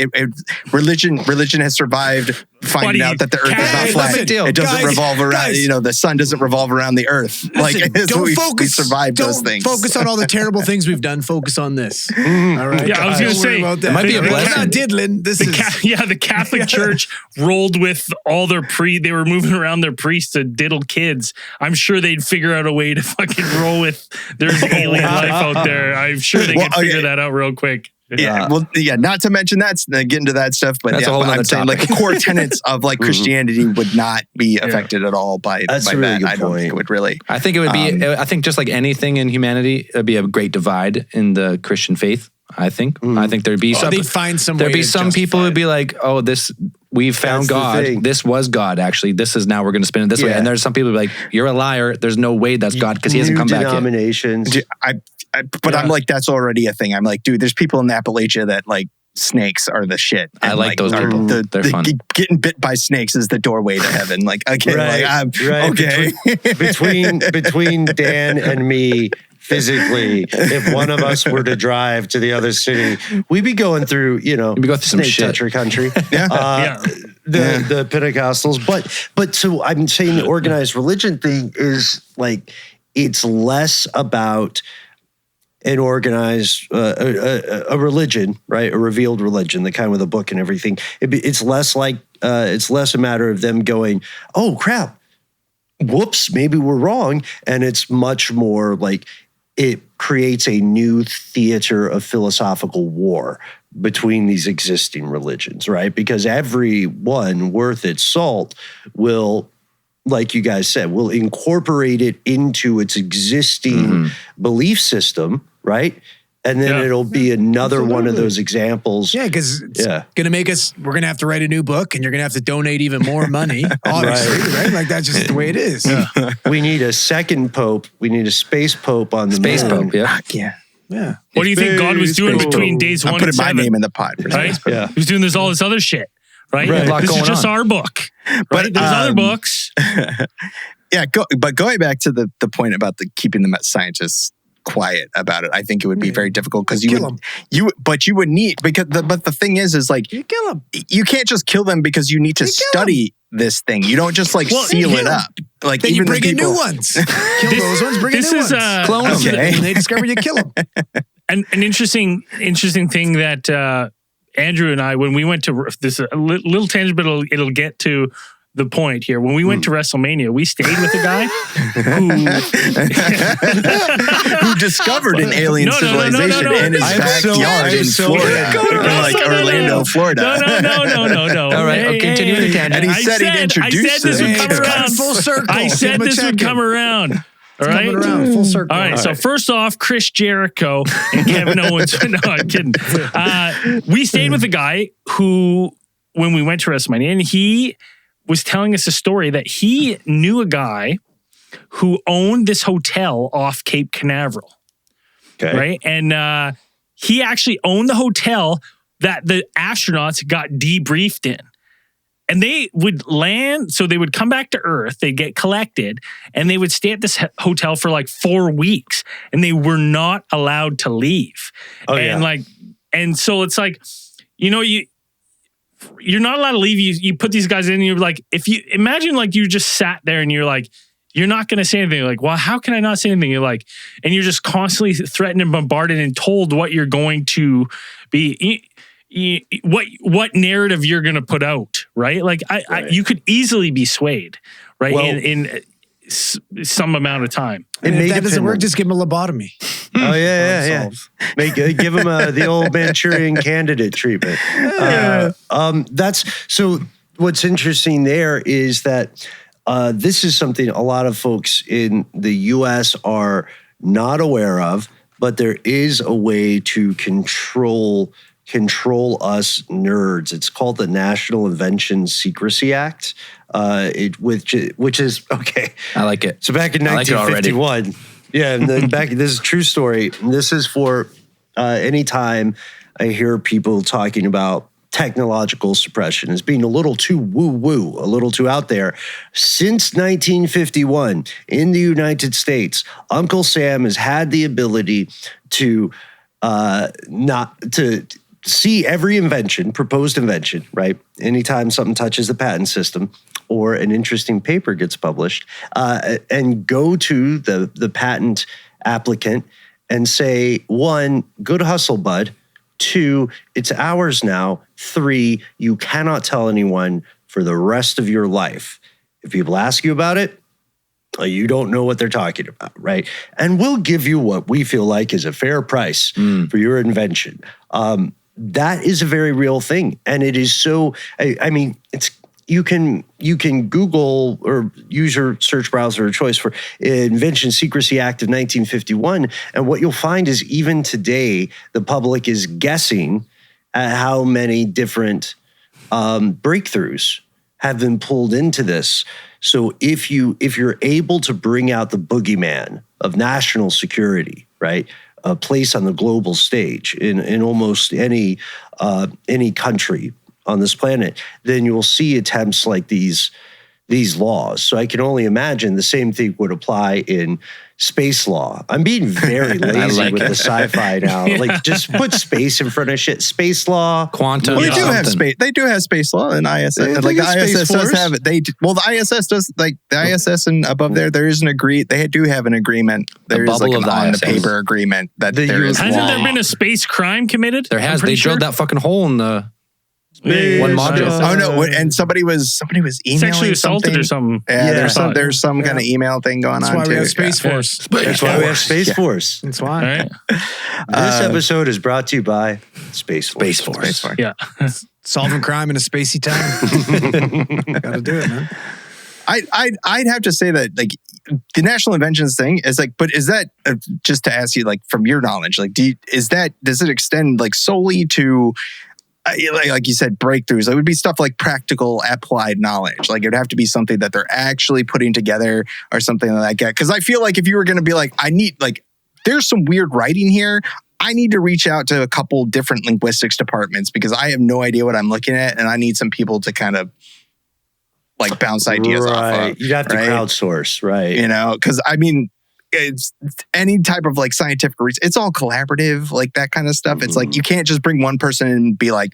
religion has survived finding out that the earth is not flat. It doesn't revolve around, the sun doesn't revolve around the earth. We survived those things.
Focus on all the terrible things we've done. Focus on this. All right.
Yeah, I was going to say,
it might be a blessing.
We're not diddling.
The Catholic Church rolled with all their they were moving around their priests to diddle kids. I'm sure they'd figure out a way to fucking roll with there's alien life out there. I'm sure they could figure that out real quick.
Not to mention get into that stuff, but
that's a whole
I'm saying
topic.
the core tenets of Christianity would not be affected at all by
That's a
by
really
that.
good
I don't
point.
think it would really.
I think it would be. I think just like anything in humanity, it'd be a great divide in the Christian faith. I think. I think there'd be some.
They'd find some.
There'd
way
be
to
some people
justify
who'd be like, "Oh, we've found
That's the
God.
thing.
This was God. Actually, this is now we're going to spin it this way."
Yeah.
And there's some people who'd be like, "You're a liar. There's no way that's God because he hasn't come back yet."
Denominations.
I'm like, that's already a thing. I'm like, dude, there's people in Appalachia that like snakes are the shit.
I
And,
like those people. They're fun.
Getting bit by snakes is the doorway to heaven. Like, okay,
Right.
okay.
Between Dan and me, physically, if one of us were to drive to the other city, we'd be going through,
We'd be going through some
snake
shit.
toucher country.
Yeah.
The Pentecostals. But so I'm saying the organized religion thing is like, it's less about an organized a religion, right? A revealed religion, the kind with a book and everything. It's less like it's less a matter of them going, oh crap, whoops, maybe we're wrong, and it's much more like it creates a new theater of philosophical war between these existing religions, right? Because every one worth its salt will, like you guys said, will incorporate it into its existing belief system, right? And then it'll be another one of those examples.
Yeah, because it's going to make we're going to have to write a new book and you're going to have to donate even more money, obviously, right? Like that's just the way it is.
Yeah.
We need a second pope. We need a space pope on the
Space
moon.
Pope, yeah.
Yeah.
What do you think God was doing
Space
between
Pope.
days
I'm
1
putting
and
my
7?
name in the pot. For
Right?
space, but-
Yeah.
He was doing all this other shit, right?
Right.
A lot
This is
going
just
on.
our book. Right?
But,
There's other books.
But going back to the point about keeping the scientists quiet about it, I think it would be very difficult because you would need, because the thing is like
You kill them.
you can't just kill them because you need to study this thing. You don't just like seal it up. Like
Then you
even the
bring in
people,
new ones. Kill those ones, bring in
This
new
is
ones.
clone them.
Okay.
When they discover you, kill them.
An interesting thing that Andrew and I, when we went to this, a little tangent, but it'll get to the point here. When we went to WrestleMania, we stayed with a guy
who discovered an alien
No.
civilization in his backyard in Florida, like Orlando, Florida.
No.
All right, continue the tangent.
And he said he'd introduce
this would
them.
come around.
Full circle.
I said this would come around. All right.
Coming around, full circle.
All right. So first off, Chris Jericho and Kevin Owens. No, I'm kidding. We stayed with a guy who, when we went to WrestleMania, and he was telling us a story that he knew a guy who owned this hotel off Cape Canaveral.
Okay.
Right. And he actually owned the hotel that the astronauts got debriefed in. And they would land, so they would come back to Earth, they'd get collected, and they would stay at this hotel for like 4 weeks, and they were not allowed to leave. And so it's like, you're not allowed to leave. You put these guys in, and you're like, if you imagine like you just sat there and you're like, you're not going to say anything. You're like, well, how can I not say anything? You're like, and you're just constantly threatened and bombarded and told what you're going to be. what narrative you're going to put out, right? Like you could easily be swayed, right?
Well,
in some amount of time.
And if that doesn't work, just give him a lobotomy.
Oh yeah. Give him the old Manchurian Candidate treatment. That's so. What's interesting there is that this is something a lot of folks in the U.S. are not aware of, but there is a way to control us nerds. It's called the National Invention Secrecy Act, which is okay.
I like it.
So back in 1951, and then this is a true story. This is for any time I hear people talking about technological suppression as being a little too woo-woo, a little too out there. Since 1951, in the United States, Uncle Sam has had the ability to see every proposed invention, right? Anytime something touches the patent system or an interesting paper gets published, and go to the patent applicant and say, 1, go to hustle, bud. 2, it's ours now. 3, you cannot tell anyone for the rest of your life. If people ask you about it, you don't know what they're talking about, right? And we'll give you what we feel like is a fair price for your invention. That is a very real thing. And it is so, I mean, you can Google or use your search browser of choice for Invention Secrecy Act of 1951. And what you'll find is even today, the public is guessing at how many different breakthroughs have been pulled into this. So if you're able to bring out the boogeyman of national security, right? A place on the global stage in almost any country on this planet, then you'll see attempts like these laws. So I can only imagine the same thing would apply in space law. I'm being very lazy with the sci-fi now. Like, just put space in front of shit. Space law,
quantum.
Well, they do have space. They do have space law in ISS. Like the ISS does have it. The ISS does, like the ISS and above there. There is they do have an agreement. There is like an on the paper agreement that there is.
Hasn't there been a space crime committed?
There has. They drilled that fucking hole in the one module.
Oh no! And somebody was emailing
sexually assaulted or something.
Yeah, there's some kind of email thing going on.
That's why we have Space Force.
That's why we have Space Force.
That's why.
Right?
This episode is brought to you by Space Force.
Space Force.
Yeah.
Solving crime in a spacey time. Gotta do it, man.
I'd have to say that, like, the national inventions thing is like, but is that just to ask you, like, from your knowledge, like, does it extend like solely to like you said, breakthroughs? It would be stuff like practical applied knowledge. Like, it would have to be something that they're actually putting together or something like that. Because I feel like if you were going to be like, there's some weird writing here, I need to reach out to a couple different linguistics departments because I have no idea what I'm looking at, and I need some people to kind of like bounce ideas off of.
You'd have to crowdsource, right?
You know, because I mean, it's any type of like scientific research, it's all collaborative, like that kind of stuff. It's like you can't just bring one person and be like,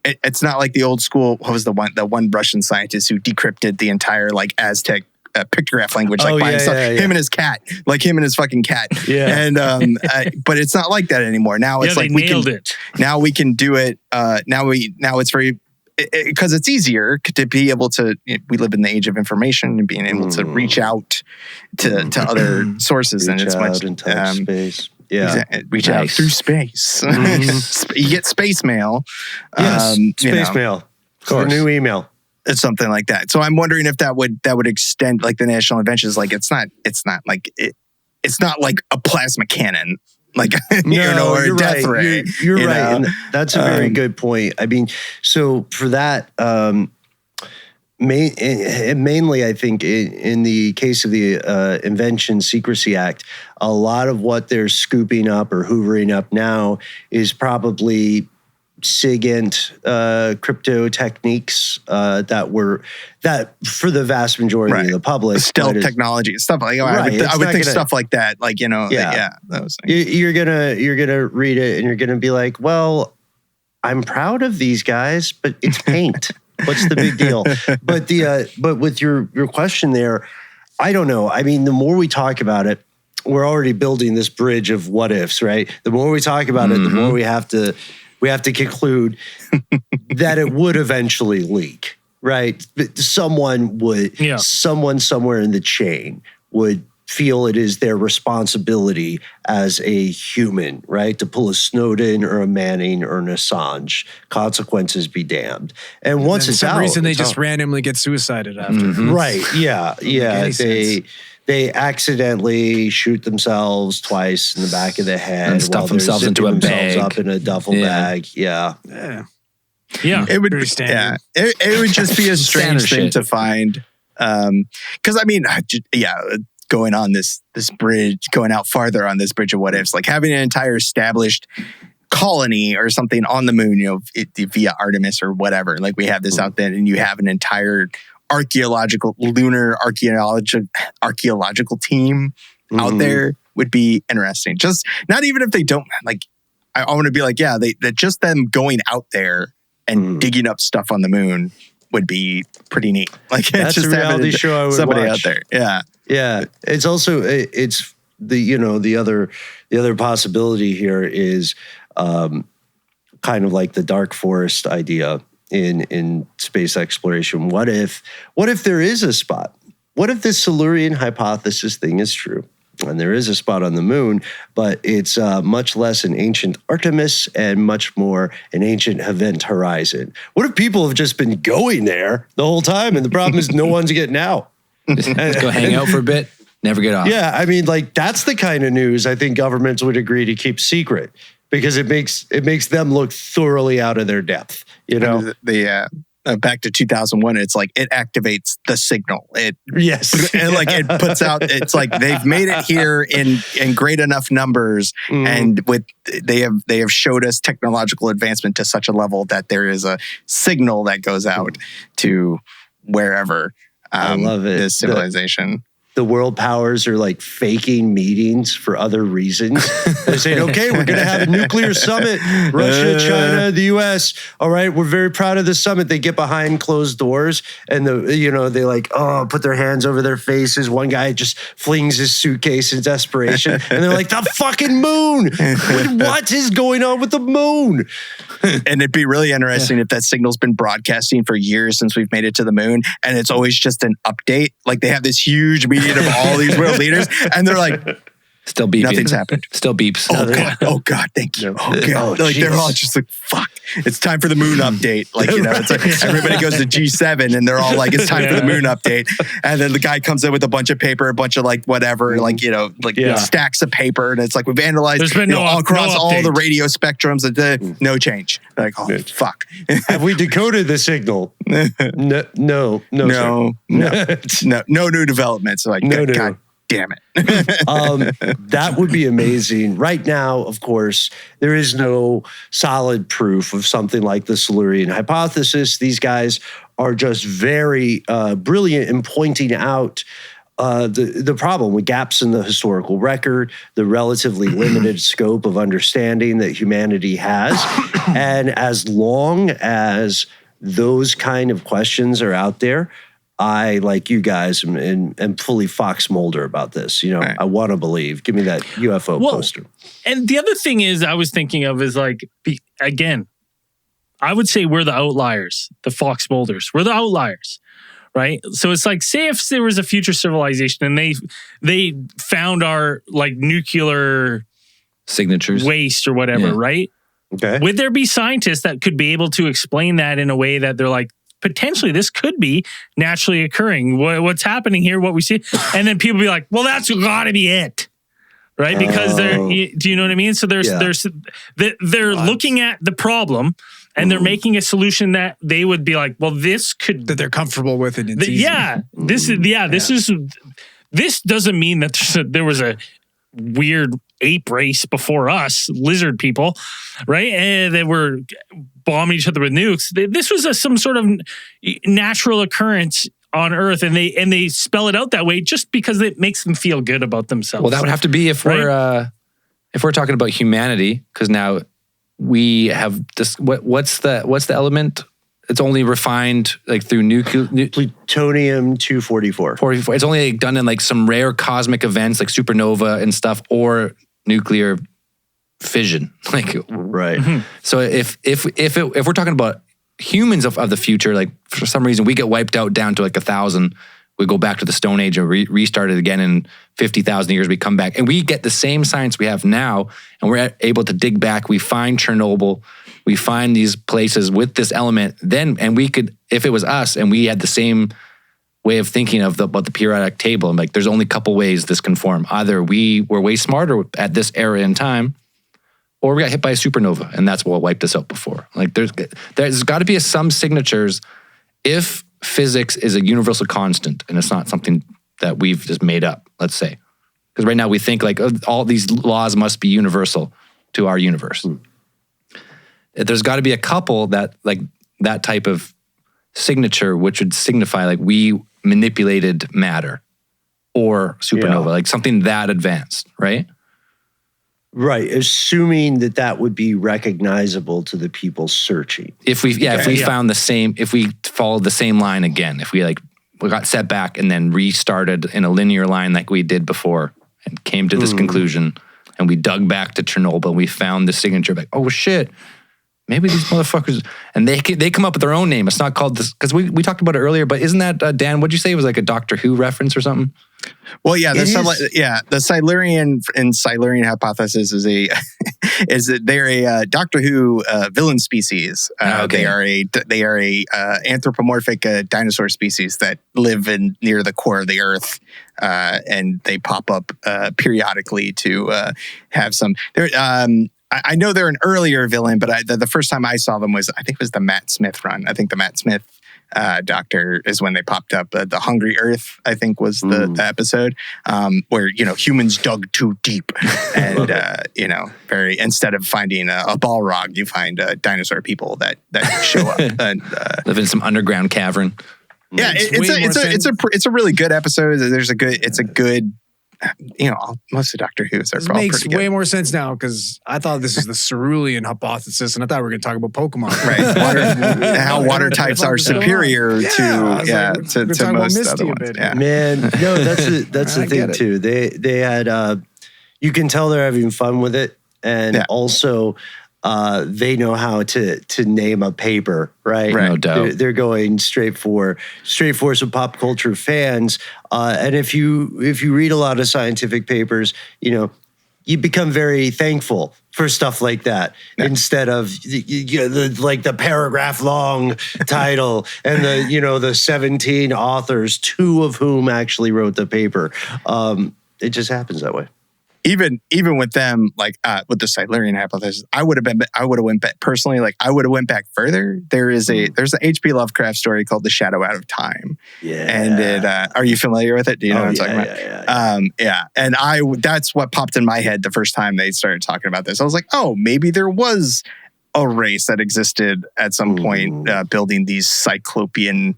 it's not like the old school. What was the one Russian scientist who decrypted the entire like Aztec pictograph language, like by himself, him and his cat, like him and his fucking cat. Yeah. And but it's not like that anymore. Now it's like now we can do it. Now it's very, because it's easier to be able to, we live in the age of information and being able to reach out to other sources, and it's much
into space.
Yeah, reach out through space. You get space mail.
Yes, space mail. Of course, new email.
It's something like that. So I'm wondering if that would extend like the national inventions. Like it's not like a plasma cannon. Like, or a death ray.
You're right. And that's a very good point. I mean, so for that, mainly, I think in the case of the Invention Secrecy Act, a lot of what they're scooping up or hoovering up now is probably SIGINT crypto techniques that for the vast majority of the public,
stealth technology, stuff like I would think stuff like that, like, you know, those things.
You're gonna read it and you're gonna be like, well, I'm proud of these guys, but it's paint. What's the big deal? But with your question there, I don't know. I mean, the more we talk about it, we're already building this bridge of what ifs, right? The more we talk about it, the more we have to we have to conclude that it would eventually leak, right? Someone somewhere in the chain would feel it is their responsibility as a human, right? To pull a Snowden or a Manning or an Assange. Consequences be damned. And once it's out,
for some reason they just randomly get suicided after.
Mm-hmm. Right? Yeah, yeah. They accidentally shoot themselves twice in the back of the head
and stuff themselves into a bag,
up in a duffel bag. Yeah.
It would it would just be a strange thing to find. Because I mean, going on this bridge, going out farther on this bridge of what ifs, like having an entire established colony or something on the moon, you know, via Artemis or whatever. Like we have this out there, and you have an entire lunar archaeological team out there would be interesting. Just not even if they don't like. I want to be like, that just them going out there and digging up stuff on the moon would be pretty neat. Like
that's
just
a reality show I would
somebody
watch.
Out there. Yeah.
Yeah. It's also the other possibility here is kind of like the dark forest idea in space exploration. What if there is a spot? What if this Silurian hypothesis thing is true? And there is a spot on the moon, but it's much less an ancient Artemis and much more an ancient Event Horizon. What if people have just been going there the whole time, and the problem is no one's getting out?
Just go hang out for a bit, never get off.
Yeah, I mean, like that's the kind of news I think governments would agree to keep secret because it makes them look thoroughly out of their depth. You know,
back to 2001, it's like it activates the signal. And like it puts out. It's like they've made it here in great enough numbers, and they have showed us technological advancement to such a level that there is a signal that goes out to wherever.
I love it.
This civilization.
The world powers are like faking meetings for other reasons. They're saying, okay, we're going to have a nuclear summit. Russia, China, the US. All right, we're very proud of the summit. They get behind closed doors and they like, put their hands over their faces. One guy just flings his suitcase in desperation. And they're like, the fucking moon. What is going on with the moon?
And it'd be really interesting if that signal's been broadcasting for years since we've made it to the moon. And it's always just an update. Like they have this huge meeting of all these world leaders, and they're like,
still beeping.
Nothing's happened.
Still beeps.
Oh God, thank you. Oh God. Like they're all just like, fuck. It's time for the moon update. Like, you know, it's like everybody goes to G7 and they're all like, it's time for the moon update. And then the guy comes in with a bunch of paper, a bunch of like whatever, like, you know, like stacks of paper. And it's like, we've analyzed all across all the radio spectrums and no change. Like, oh, fuck.
Have we decoded the signal? No
new developments. Like, God damn it.
That would be amazing. Right now, of course, there is no solid proof of something like the Silurian hypothesis. These guys are just very brilliant in pointing out the problem with gaps in the historical record, the relatively limited scope of understanding that humanity has. And as long as those kind of questions are out there, I, like you guys, am fully Fox Mulder about this. You know, I want to believe. Give me that UFO poster.
And the other thing is I was thinking of is like, again, I would say we're the outliers, the Fox Mulders. We're the outliers, right? So it's like, say if there was a future civilization and they found our like nuclear
signatures,
waste or whatever, right?
Okay.
Would there be scientists that could be able to explain that in a way that they're like, potentially this could be naturally occurring. What's happening here, what we see. And then people be like, well, that's gotta be it. Right? Because do you know what I mean? So they're looking at the problem and they're making a solution that they would be like, well, this could,
that they're comfortable with it. It's easy.
This doesn't mean that there was a weird ape race before us, lizard people, right? And they were bombing each other with nukes. This was some sort of natural occurrence on Earth, and they spell it out that way just because it makes them feel good about themselves.
Well, that would have to be if we're talking about humanity, because now we have this. What's the element? It's only refined like through
plutonium-244.
It's only done in like some rare cosmic events like supernova and stuff, or nuclear fission. Like,
Right.
so if we're talking about humans of the future, like for some reason we get wiped out down to like 1,000, we go back to the Stone Age and restart it again in 50,000 years, we come back and we get the same science we have now, and we're able to dig back. We find Chernobyl, we find these places with this element. And we could, if it was us and we had the same way of thinking about the periodic table, and like there's only a couple ways this can form. Either we were way smarter at this era in time, or we got hit by a supernova, and that's what wiped us out before. Like there's got to be some signatures if physics is a universal constant and it's not something that we've just made up, let's say. Because right now we think like all these laws must be universal to our universe. There's got to be a couple that like that type of signature, which would signify like we manipulated matter or supernova, like something that advanced, right?
Right, assuming that would be recognizable to the people searching.
If we found the same, if we followed the same line again, if we got set back and then restarted in a linear line like we did before and came to this conclusion, and we dug back to Chernobyl, we found the signature, like, oh shit, maybe these motherfuckers, and they come up with their own name. It's not called this, because we talked about it earlier, but isn't that, Dan, what'd you say? It was like a Doctor Who reference or something?
Well, yeah, the Silurian Hypothesis is they're a Doctor Who villain species. They are a anthropomorphic dinosaur species that live near the core of the Earth, and they pop up periodically to have some. I know they're an earlier villain, but the first time I saw them was, I think it was the Matt Smith run. I think the Matt Smith Doctor is when they popped up. The Hungry Earth, I think, was the episode where humans dug too deep, and instead of finding a Balrog, you find dinosaur people that show up and
live in some underground cavern.
Yeah, it's a really good episode. It's a good. Most of Doctor Who's are probably
makes way more sense now, because I thought this is the Silurian Hypothesis, and I thought we were going to talk about Pokemon.
Right, how water types are superior to most other ones. Yeah.
Man, no, that's the thing too. They had you can tell they're having fun with it, and also they know how to name a paper, right?
No doubt.
They're going straight for some pop culture fans. And if you read a lot of scientific papers, you become very thankful for stuff like that instead of the paragraph long title and the 17 authors, 2 of whom actually wrote the paper. It just happens that way.
Even with them, with the Silurian Hypothesis, I would have went back personally. I would have went back further. There's an H.P. Lovecraft story called The Shadow Out of Time. Yeah. And are you familiar with it? Do you know what I'm talking about? Yeah. And that's what popped in my head the first time they started talking about this. I was like, oh, maybe there was a race that existed at some point, building these cyclopean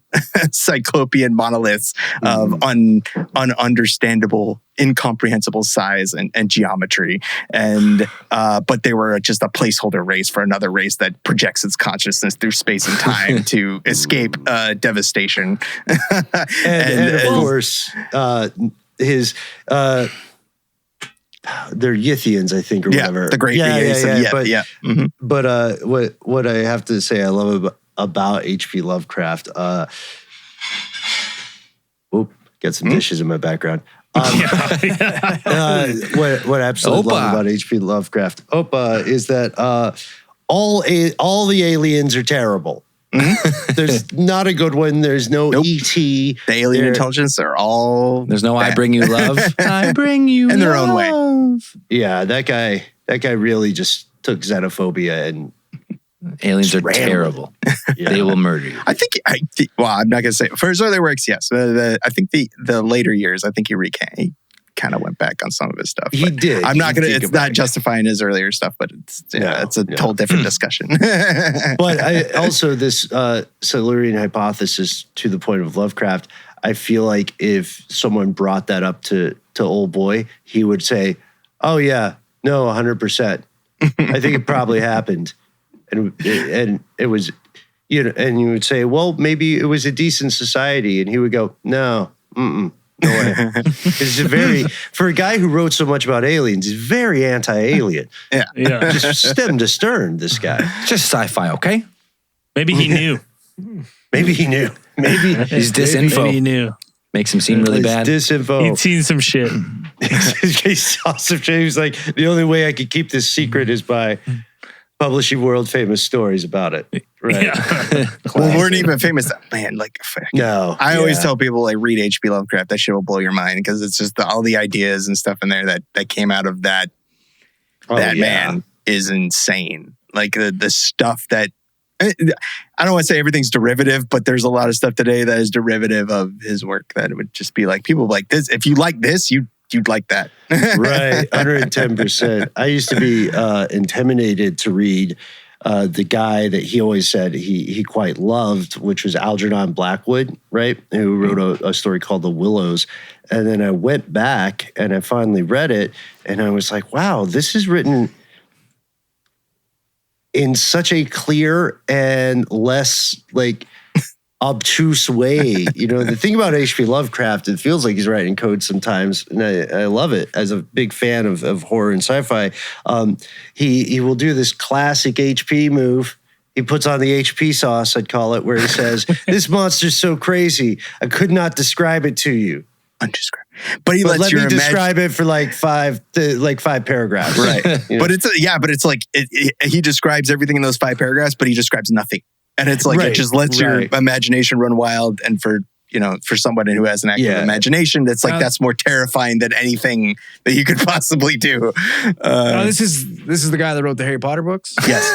monoliths of ununderstandable, incomprehensible size and geometry, and but they were just a placeholder race for another race that projects its consciousness through space and time to escape devastation.
and of course, his. They're Yithians, I think, or whatever.
The great
But what I have to say I love about H.P. Lovecraft, got some dishes in my background. What I absolutely love about H.P. Lovecraft, is that all the aliens are terrible. There's not a good one. There's no E.T.
The alien intelligence are all.
There's no bad. I bring you love. I bring you
in their own way.
Yeah, that guy really just took xenophobia and.
Aliens are terrible. They will murder you.
I think. I'm not gonna say for his early works. Yes, I think the later years. I think he kind of went back on some of his stuff.
He did.
I'm not gonna. It's not justifying his earlier stuff, but it's a whole different discussion.
But also this Silurian Hypothesis, to the point of Lovecraft, I feel like if someone brought that up to old boy, he would say, "Oh yeah, no, 100%. I think it probably happened." And it was, and you would say, well, maybe it was a decent society. And he would go, no, No way. It's very, for a guy who wrote so much about aliens, he's very anti-alien.
Yeah.
Just stem to stern, this guy.
Just sci-fi, okay?
Maybe he knew.
Maybe he knew. Maybe
He's disinfo.
Maybe he knew.
Makes him seem really bad.
Disinfo.
He'd seen some shit.
He saw some shit. He was like, the only way I could keep this secret is by publishing world famous stories about it. Right.
Yeah.
Well, we're not even famous. Man, like,
No.
I always tell people, like, read H.P. Lovecraft. That shit will blow your mind because it's just all the ideas and stuff in there that came out of that man is insane. Like the stuff that, I don't want to say everything's derivative, but there's a lot of stuff today that is derivative of his work that it would just be like, people like this. If you like this, you'd like that.
Right, 110%. I used to be intimidated to read the guy that he always said he quite loved, which was Algernon Blackwood, right? Who wrote a story called The Willows. And then I went back and I finally read it and I was like, wow, this is written in such a clear and less like obtuse way. You know, the thing about H.P. Lovecraft, it feels like he's writing code sometimes, and I love it as a big fan of horror and sci-fi. He will do this classic HP move. He puts on the HP sauce, I'd call it, where he says, "This monster's so crazy, I could not describe it to you."
Undescribed. But he
But
lets
let
you
me describe it for like five paragraphs.
Right.
You know?
But it's like he describes everything in those 5 paragraphs, but he describes nothing. And it's like, it just lets your imagination run wild. And for somebody who has an active imagination, that's like, that's more terrifying than anything that you could possibly do.
This is the guy that wrote the Harry Potter books?
Yes.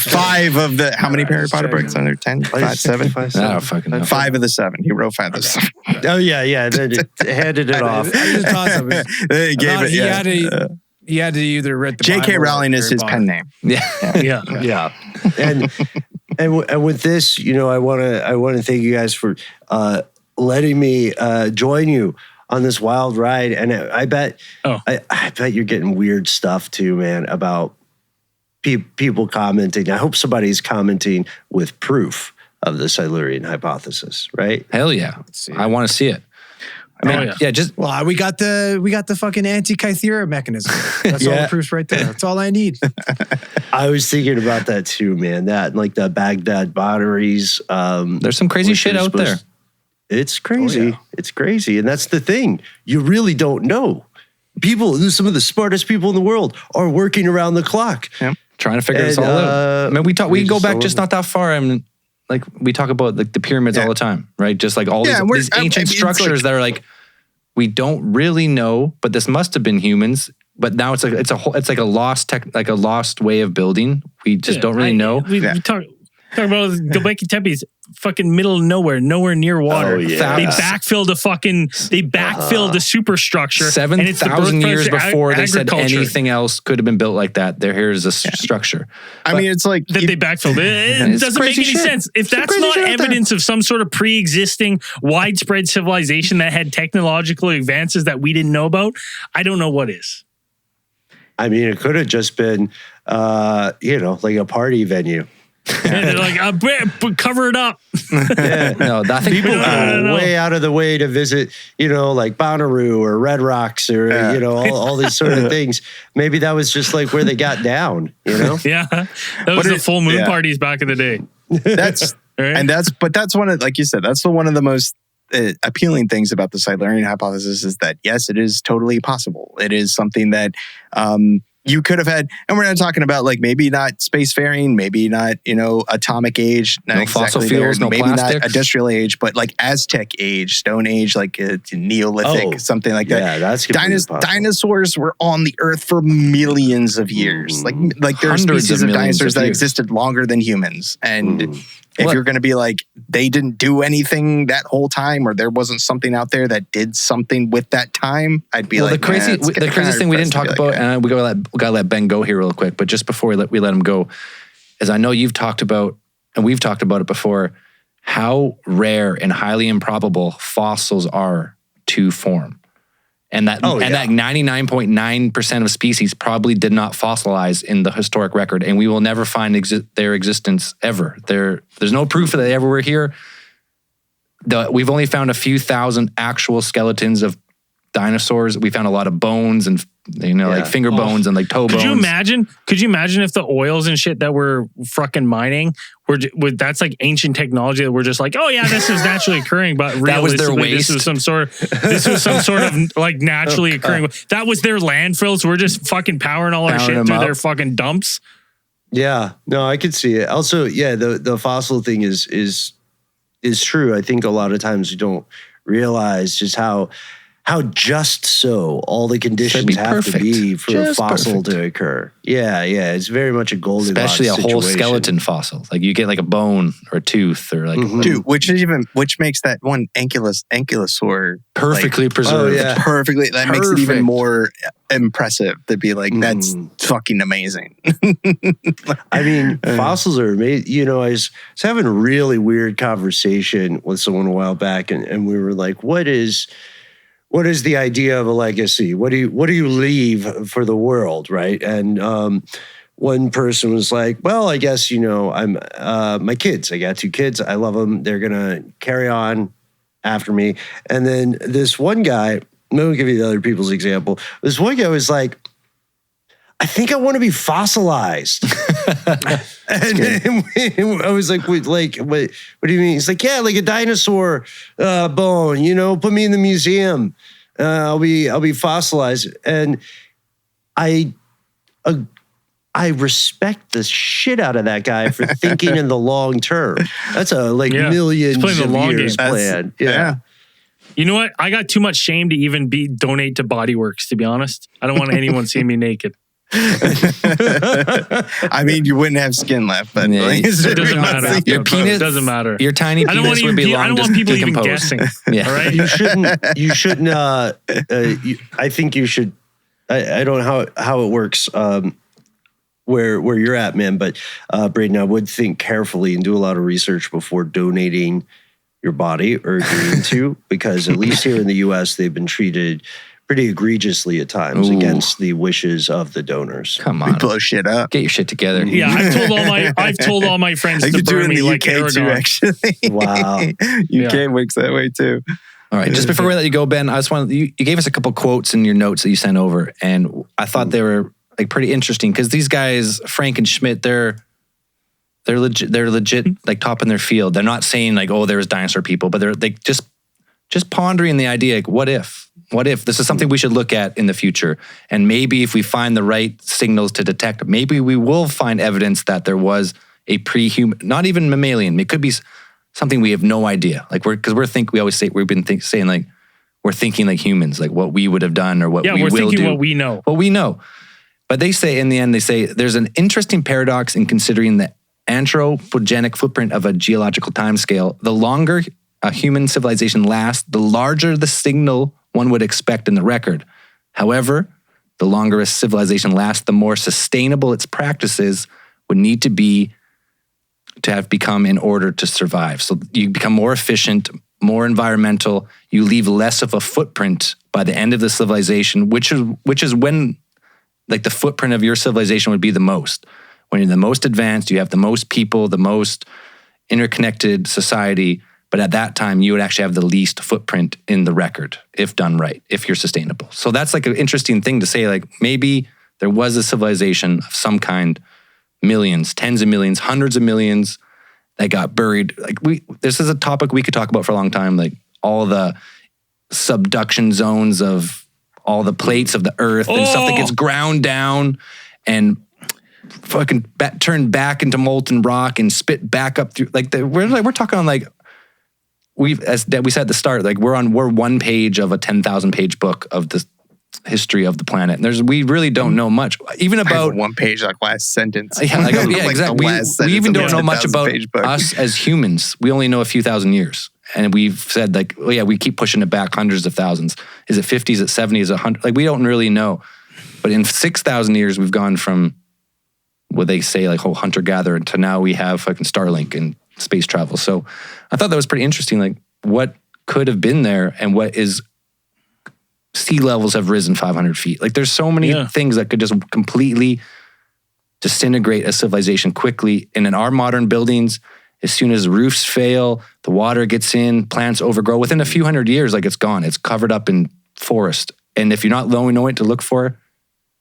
5 of the, how many Harry Potter books are there? 10? 5, 7?
I don't fucking know.
5 of the 7. He wrote 5 of the 7.
Oh, yeah. Then it handed it off.
I just tossed him.
He gave it,
He had to either read the
J.K.
Bible
Rowling
or
is
Harry
his
Potter.
pen name.
Yeah.
And with this, I want to thank you guys for letting me join you on this wild ride. And I bet I bet you're getting weird stuff too, man, about people commenting. I hope somebody's commenting with proof of the Silurian hypothesis, right?
Hell yeah. I want to see it. I mean, just
Well, we got the fucking anti-Kythera mechanism. That's all the proofs right there. That's all I need.
I was thinking about that too, man. That and like the Baghdad batteries.
there's some crazy shit out there.
It's crazy. It's crazy. And that's the thing. You really don't know. Some of the smartest people in the world are working around the clock.
Yeah.
Trying to figure this all out. I mean, we go back just not that far. I mean, like we talk about like the pyramids all the time, right? Just like all these ancient structures that are like, we don't really know, but this must have been humans. But now it's like a lost way of building. We just don't really know.
We talk about Göbekli Tepe's fucking middle of nowhere near water.
Oh, yeah.
They backfilled a superstructure
7,000 years before they said
agriculture.
anything else could have been built like that. Here's a structure.
I mean, it's like
That they backfilled. It
It's
doesn't make
crazy
any
shit.
sense. If that's
crazy
not
shit out there.
evidence of some sort of pre-existing widespread civilization that had technological advances that we didn't know about, I don't know what is.
I mean, it could have just been, like a party venue.
And they're like, cover it up.
No, I think
People
No.
go way out of the way to visit, like Bonnaroo or Red Rocks or, all these sort of things. Maybe that was just like where they got down,
Yeah. That was the full moon parties back in the day.
that's
Right?
that's one of, like you said, that's one of the most appealing things about the Silurian hypothesis is that yes, it is totally possible. It is something that you could have had, and we're not talking about like maybe not spacefaring, maybe not atomic age, not
No
exactly
fossil
there,
fuels, no
maybe
plastics.
not industrial age, but like Aztec age, Stone Age, like Neolithic, something like that.
Yeah, that's completely possible.
Dinosaurs were on the Earth for millions of years. Like there are
Hundreds
species
of
of
millions
dinosaurs
of
that
years.
existed longer than humans, and if
What?
you're going to be like, they didn't do anything that whole time, or there wasn't something out there that did something with that time, I'd be like,
the craziest thing we didn't talk about, and we gotta let Ben go here real quick, but just before we let him go, is I know you've talked about, and we've talked about it before, how rare and highly improbable fossils are to form. And that 99.9% of species probably did not fossilize in the historic record, and we will never find their existence ever. There's no proof that they ever were here. we've only found a few thousand actual skeletons of dinosaurs. We found a lot of bones and like finger bones and like toe bones.
Could you imagine if the oils and shit that we're fucking mining that's like ancient technology that we're just like, oh yeah, this is naturally occurring, but
that was their
realistically
waste.
this was some sort of like naturally occurring. That was their landfills. We're just fucking powering all our shit through their fucking dumps.
Yeah, no, I could see it. Also, yeah, the fossil thing is true. I think a lot of times we don't realize just how just so all the conditions have to be for a fossil to occur. Yeah, it's very much a Goldilocks
especially a whole
situation.
skeleton fossil. Like you get like a bone or a tooth or like
dude, which makes that one ankylosaur
perfectly preserved.
Oh, yeah.
Perfectly. That makes it even more impressive to be like, that's fucking amazing.
I mean, fossils are amazing. I was having a really weird conversation with someone a while back, and we were like, what is the idea of a legacy? What do you leave for the world, right? And one person was like, well, I guess, I'm my kids. I got 2 kids. I love them. They're going to carry on after me. And then this one guy, I'm going to give you the other people's example. This one guy was like, I think I want to be fossilized. and I was like, what do you mean? He's like, yeah, like a dinosaur bone, put me in the museum. I'll be fossilized. And I respect the shit out of that guy for thinking in the long term. That's a millions of years plan. Yeah.
You know what? I got too much shame to even donate to Body Works, to be honest. I don't want anyone seeing me naked.
I mean, you wouldn't have skin left, but
it doesn't matter.
Your penis
doesn't matter.
Your tiny penis would be long.
I don't want people even
decomposed.
guessing.
Yeah,
all right.
You shouldn't. I think you should. I don't know how it works. Where you're at, man, but Braden, I would think carefully and do a lot of research before donating your body or agreeing to, because at least here in the U.S. they've been treated pretty egregiously at times against the wishes of the donors.
Come on,
we blow shit up.
Get your shit together.
Yeah, I've told all my friends to burn me like Aragon.
Too, actually.
Wow,
UK works that way too.
All right, just before we let you go, Ben, I just wanted you gave us a couple quotes in your notes that you sent over, and I thought they were like pretty interesting because these guys, Frank and Schmidt, they're legit like top in their field. They're not saying like, oh, there's dinosaur people, but they're like just pondering the idea, like, what if this is something we should look at in the future? And maybe if we find the right signals to detect, maybe we will find evidence that there was a pre-human, not even mammalian. It could be something we have no idea. Like we've been saying like, we're thinking like humans, like what we would have done or what we will do.
Yeah, we're thinking what we know.
What we know. But they say in the end, there's an interesting paradox in considering the anthropogenic footprint of a geological timescale. The longer a human civilization lasts, the larger the signal one would expect in the record. However, the longer a civilization lasts, the more sustainable its practices would need to have become in order to survive. So you become more efficient, more environmental, you leave less of a footprint by the end of the civilization, which is when like the footprint of your civilization would be the most. When you're the most advanced, you have the most people, the most interconnected society, but at that time you would actually have the least footprint in the record if done right, if you're sustainable. So that's like an interesting thing to say, like maybe there was a civilization of some kind, millions, tens of millions, hundreds of millions that got buried. Like this is a topic we could talk about for a long time, like all the subduction zones of all the plates of the earth and stuff that gets ground down and fucking turned back into molten rock and spit back up through. We're talking on like as we said at the start, like we're one page of a 10,000 page book of the history of the planet. And we really don't know much, even about
one page, like last sentence.
Yeah, exactly. We even don't know much about us as humans. We only know a few thousand years. And we've said like, oh yeah, we keep pushing it back hundreds of thousands. Is it 50? Is it 70? Is it 100? Like we don't really know. But in 6,000 years, we've gone from what they say like whole hunter-gatherer to now we have fucking Starlink and space travel. So I thought that was pretty interesting. Like what could have been there and what is sea levels have risen 500 feet. Like there's so many things that could just completely disintegrate a civilization quickly. And in our modern buildings As soon as roofs fail, the water gets in, plants overgrow. Within a few hundred years, like it's gone. It's covered up in forest. And if you're not knowing what to look for,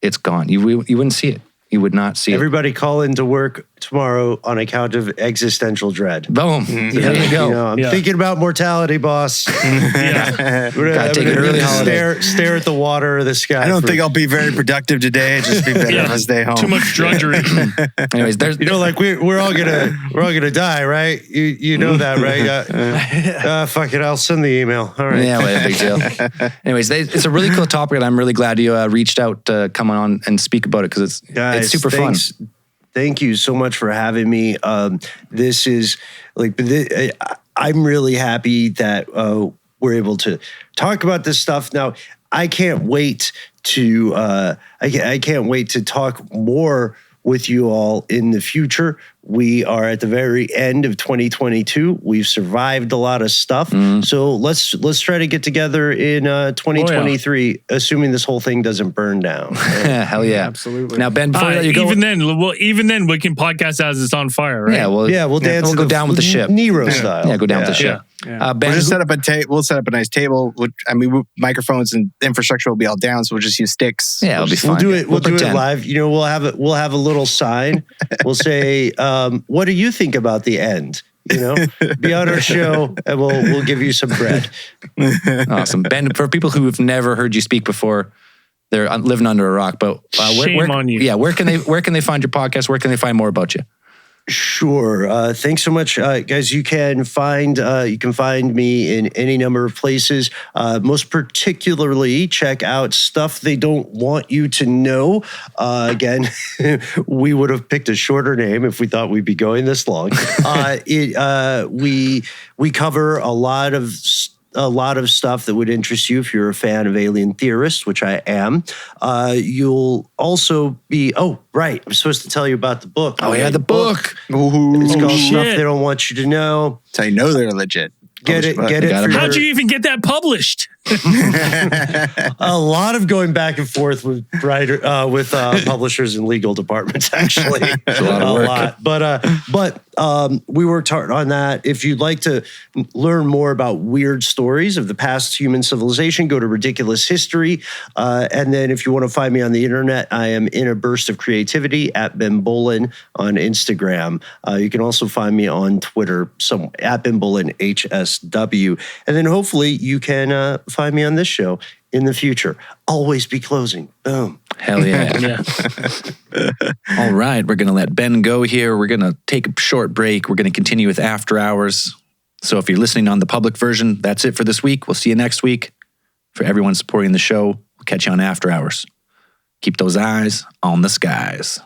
it's gone. You wouldn't see it. You would not see
Everybody call into work tomorrow on account of existential dread.
Boom. There you go.
You know, I'm thinking about mortality, boss.
Gotta take an early holiday.
Stare at the water or the sky.
I don't think I'll be very productive today. It'd just be better if I stay home.
Too much drudgery.
Anyways, there's
like we're all gonna die, right? You know that, right? Fuck it, I'll send the email. All right.
Yeah, well, big deal. Anyways, it's a really cool topic, and I'm really glad you reached out to come on and speak about it because it's super fun.
Thank you so much for having me. This is I'm really happy that we're able to talk about this stuff. Now, I can't wait to I can't wait to talk more with you all in the future. We are at the very end of 2022. We've survived a lot of stuff. So let's try to get together in 2023, assuming this whole thing doesn't burn down.
Hell yeah.
Absolutely.
Now, Ben, before you go...
Even then, we can podcast as it's on fire, right?
We'll
dance.
We'll go down with the ship.
Nero style.
Yeah, go down with the ship.
Yeah.
Ben,
We'll just set up we'll set up a nice table. Microphones and infrastructure will be all down, so we'll just use sticks.
Yeah, it'll be fun.
We'll do it live. You know, we'll have a little sign. We'll say, what do you think about the end? You know, be on our show and we'll give you some bread.
Awesome. Ben, for people who have never heard you speak before, they're living under a rock, but
shame on you.
Yeah, where can they find your podcast? Where can they find more about you?
Sure. Thanks so much, guys. You can find me in any number of places. Most particularly, check out Stuff They Don't Want You to Know. Again, we would have picked a shorter name if we thought we'd be going this long. We cover a lot of stuff that would interest you if you're a fan of alien theorists, which I am. You'll also be, right, I'm supposed to tell you about the book.
Oh, yeah, the book.
It's called Stuff They Don't Want You to Know.
So you know they're legit.
Get it.
How'd you even get that published?
A lot of going back and forth with publishers and legal departments, actually.
It's a lot of work.
But we worked hard on that. If you'd like to learn more about weird stories of the past human civilization, go to Ridiculous History. And then if you want to find me on the internet, I am in a burst of creativity at Ben Bowlin on Instagram. You can also find me on Twitter, at Ben Bowlin HSW. And then hopefully you can find me on this show in the future. Always be closing. Boom.
Hell yeah. All right, we're going to let Ben go here. We're going to take a short break. We're going to continue with After Hours. So if you're listening on the public version, that's it for this week. We'll see you next week. For everyone supporting the show, we'll catch you on After Hours. Keep those eyes on the skies.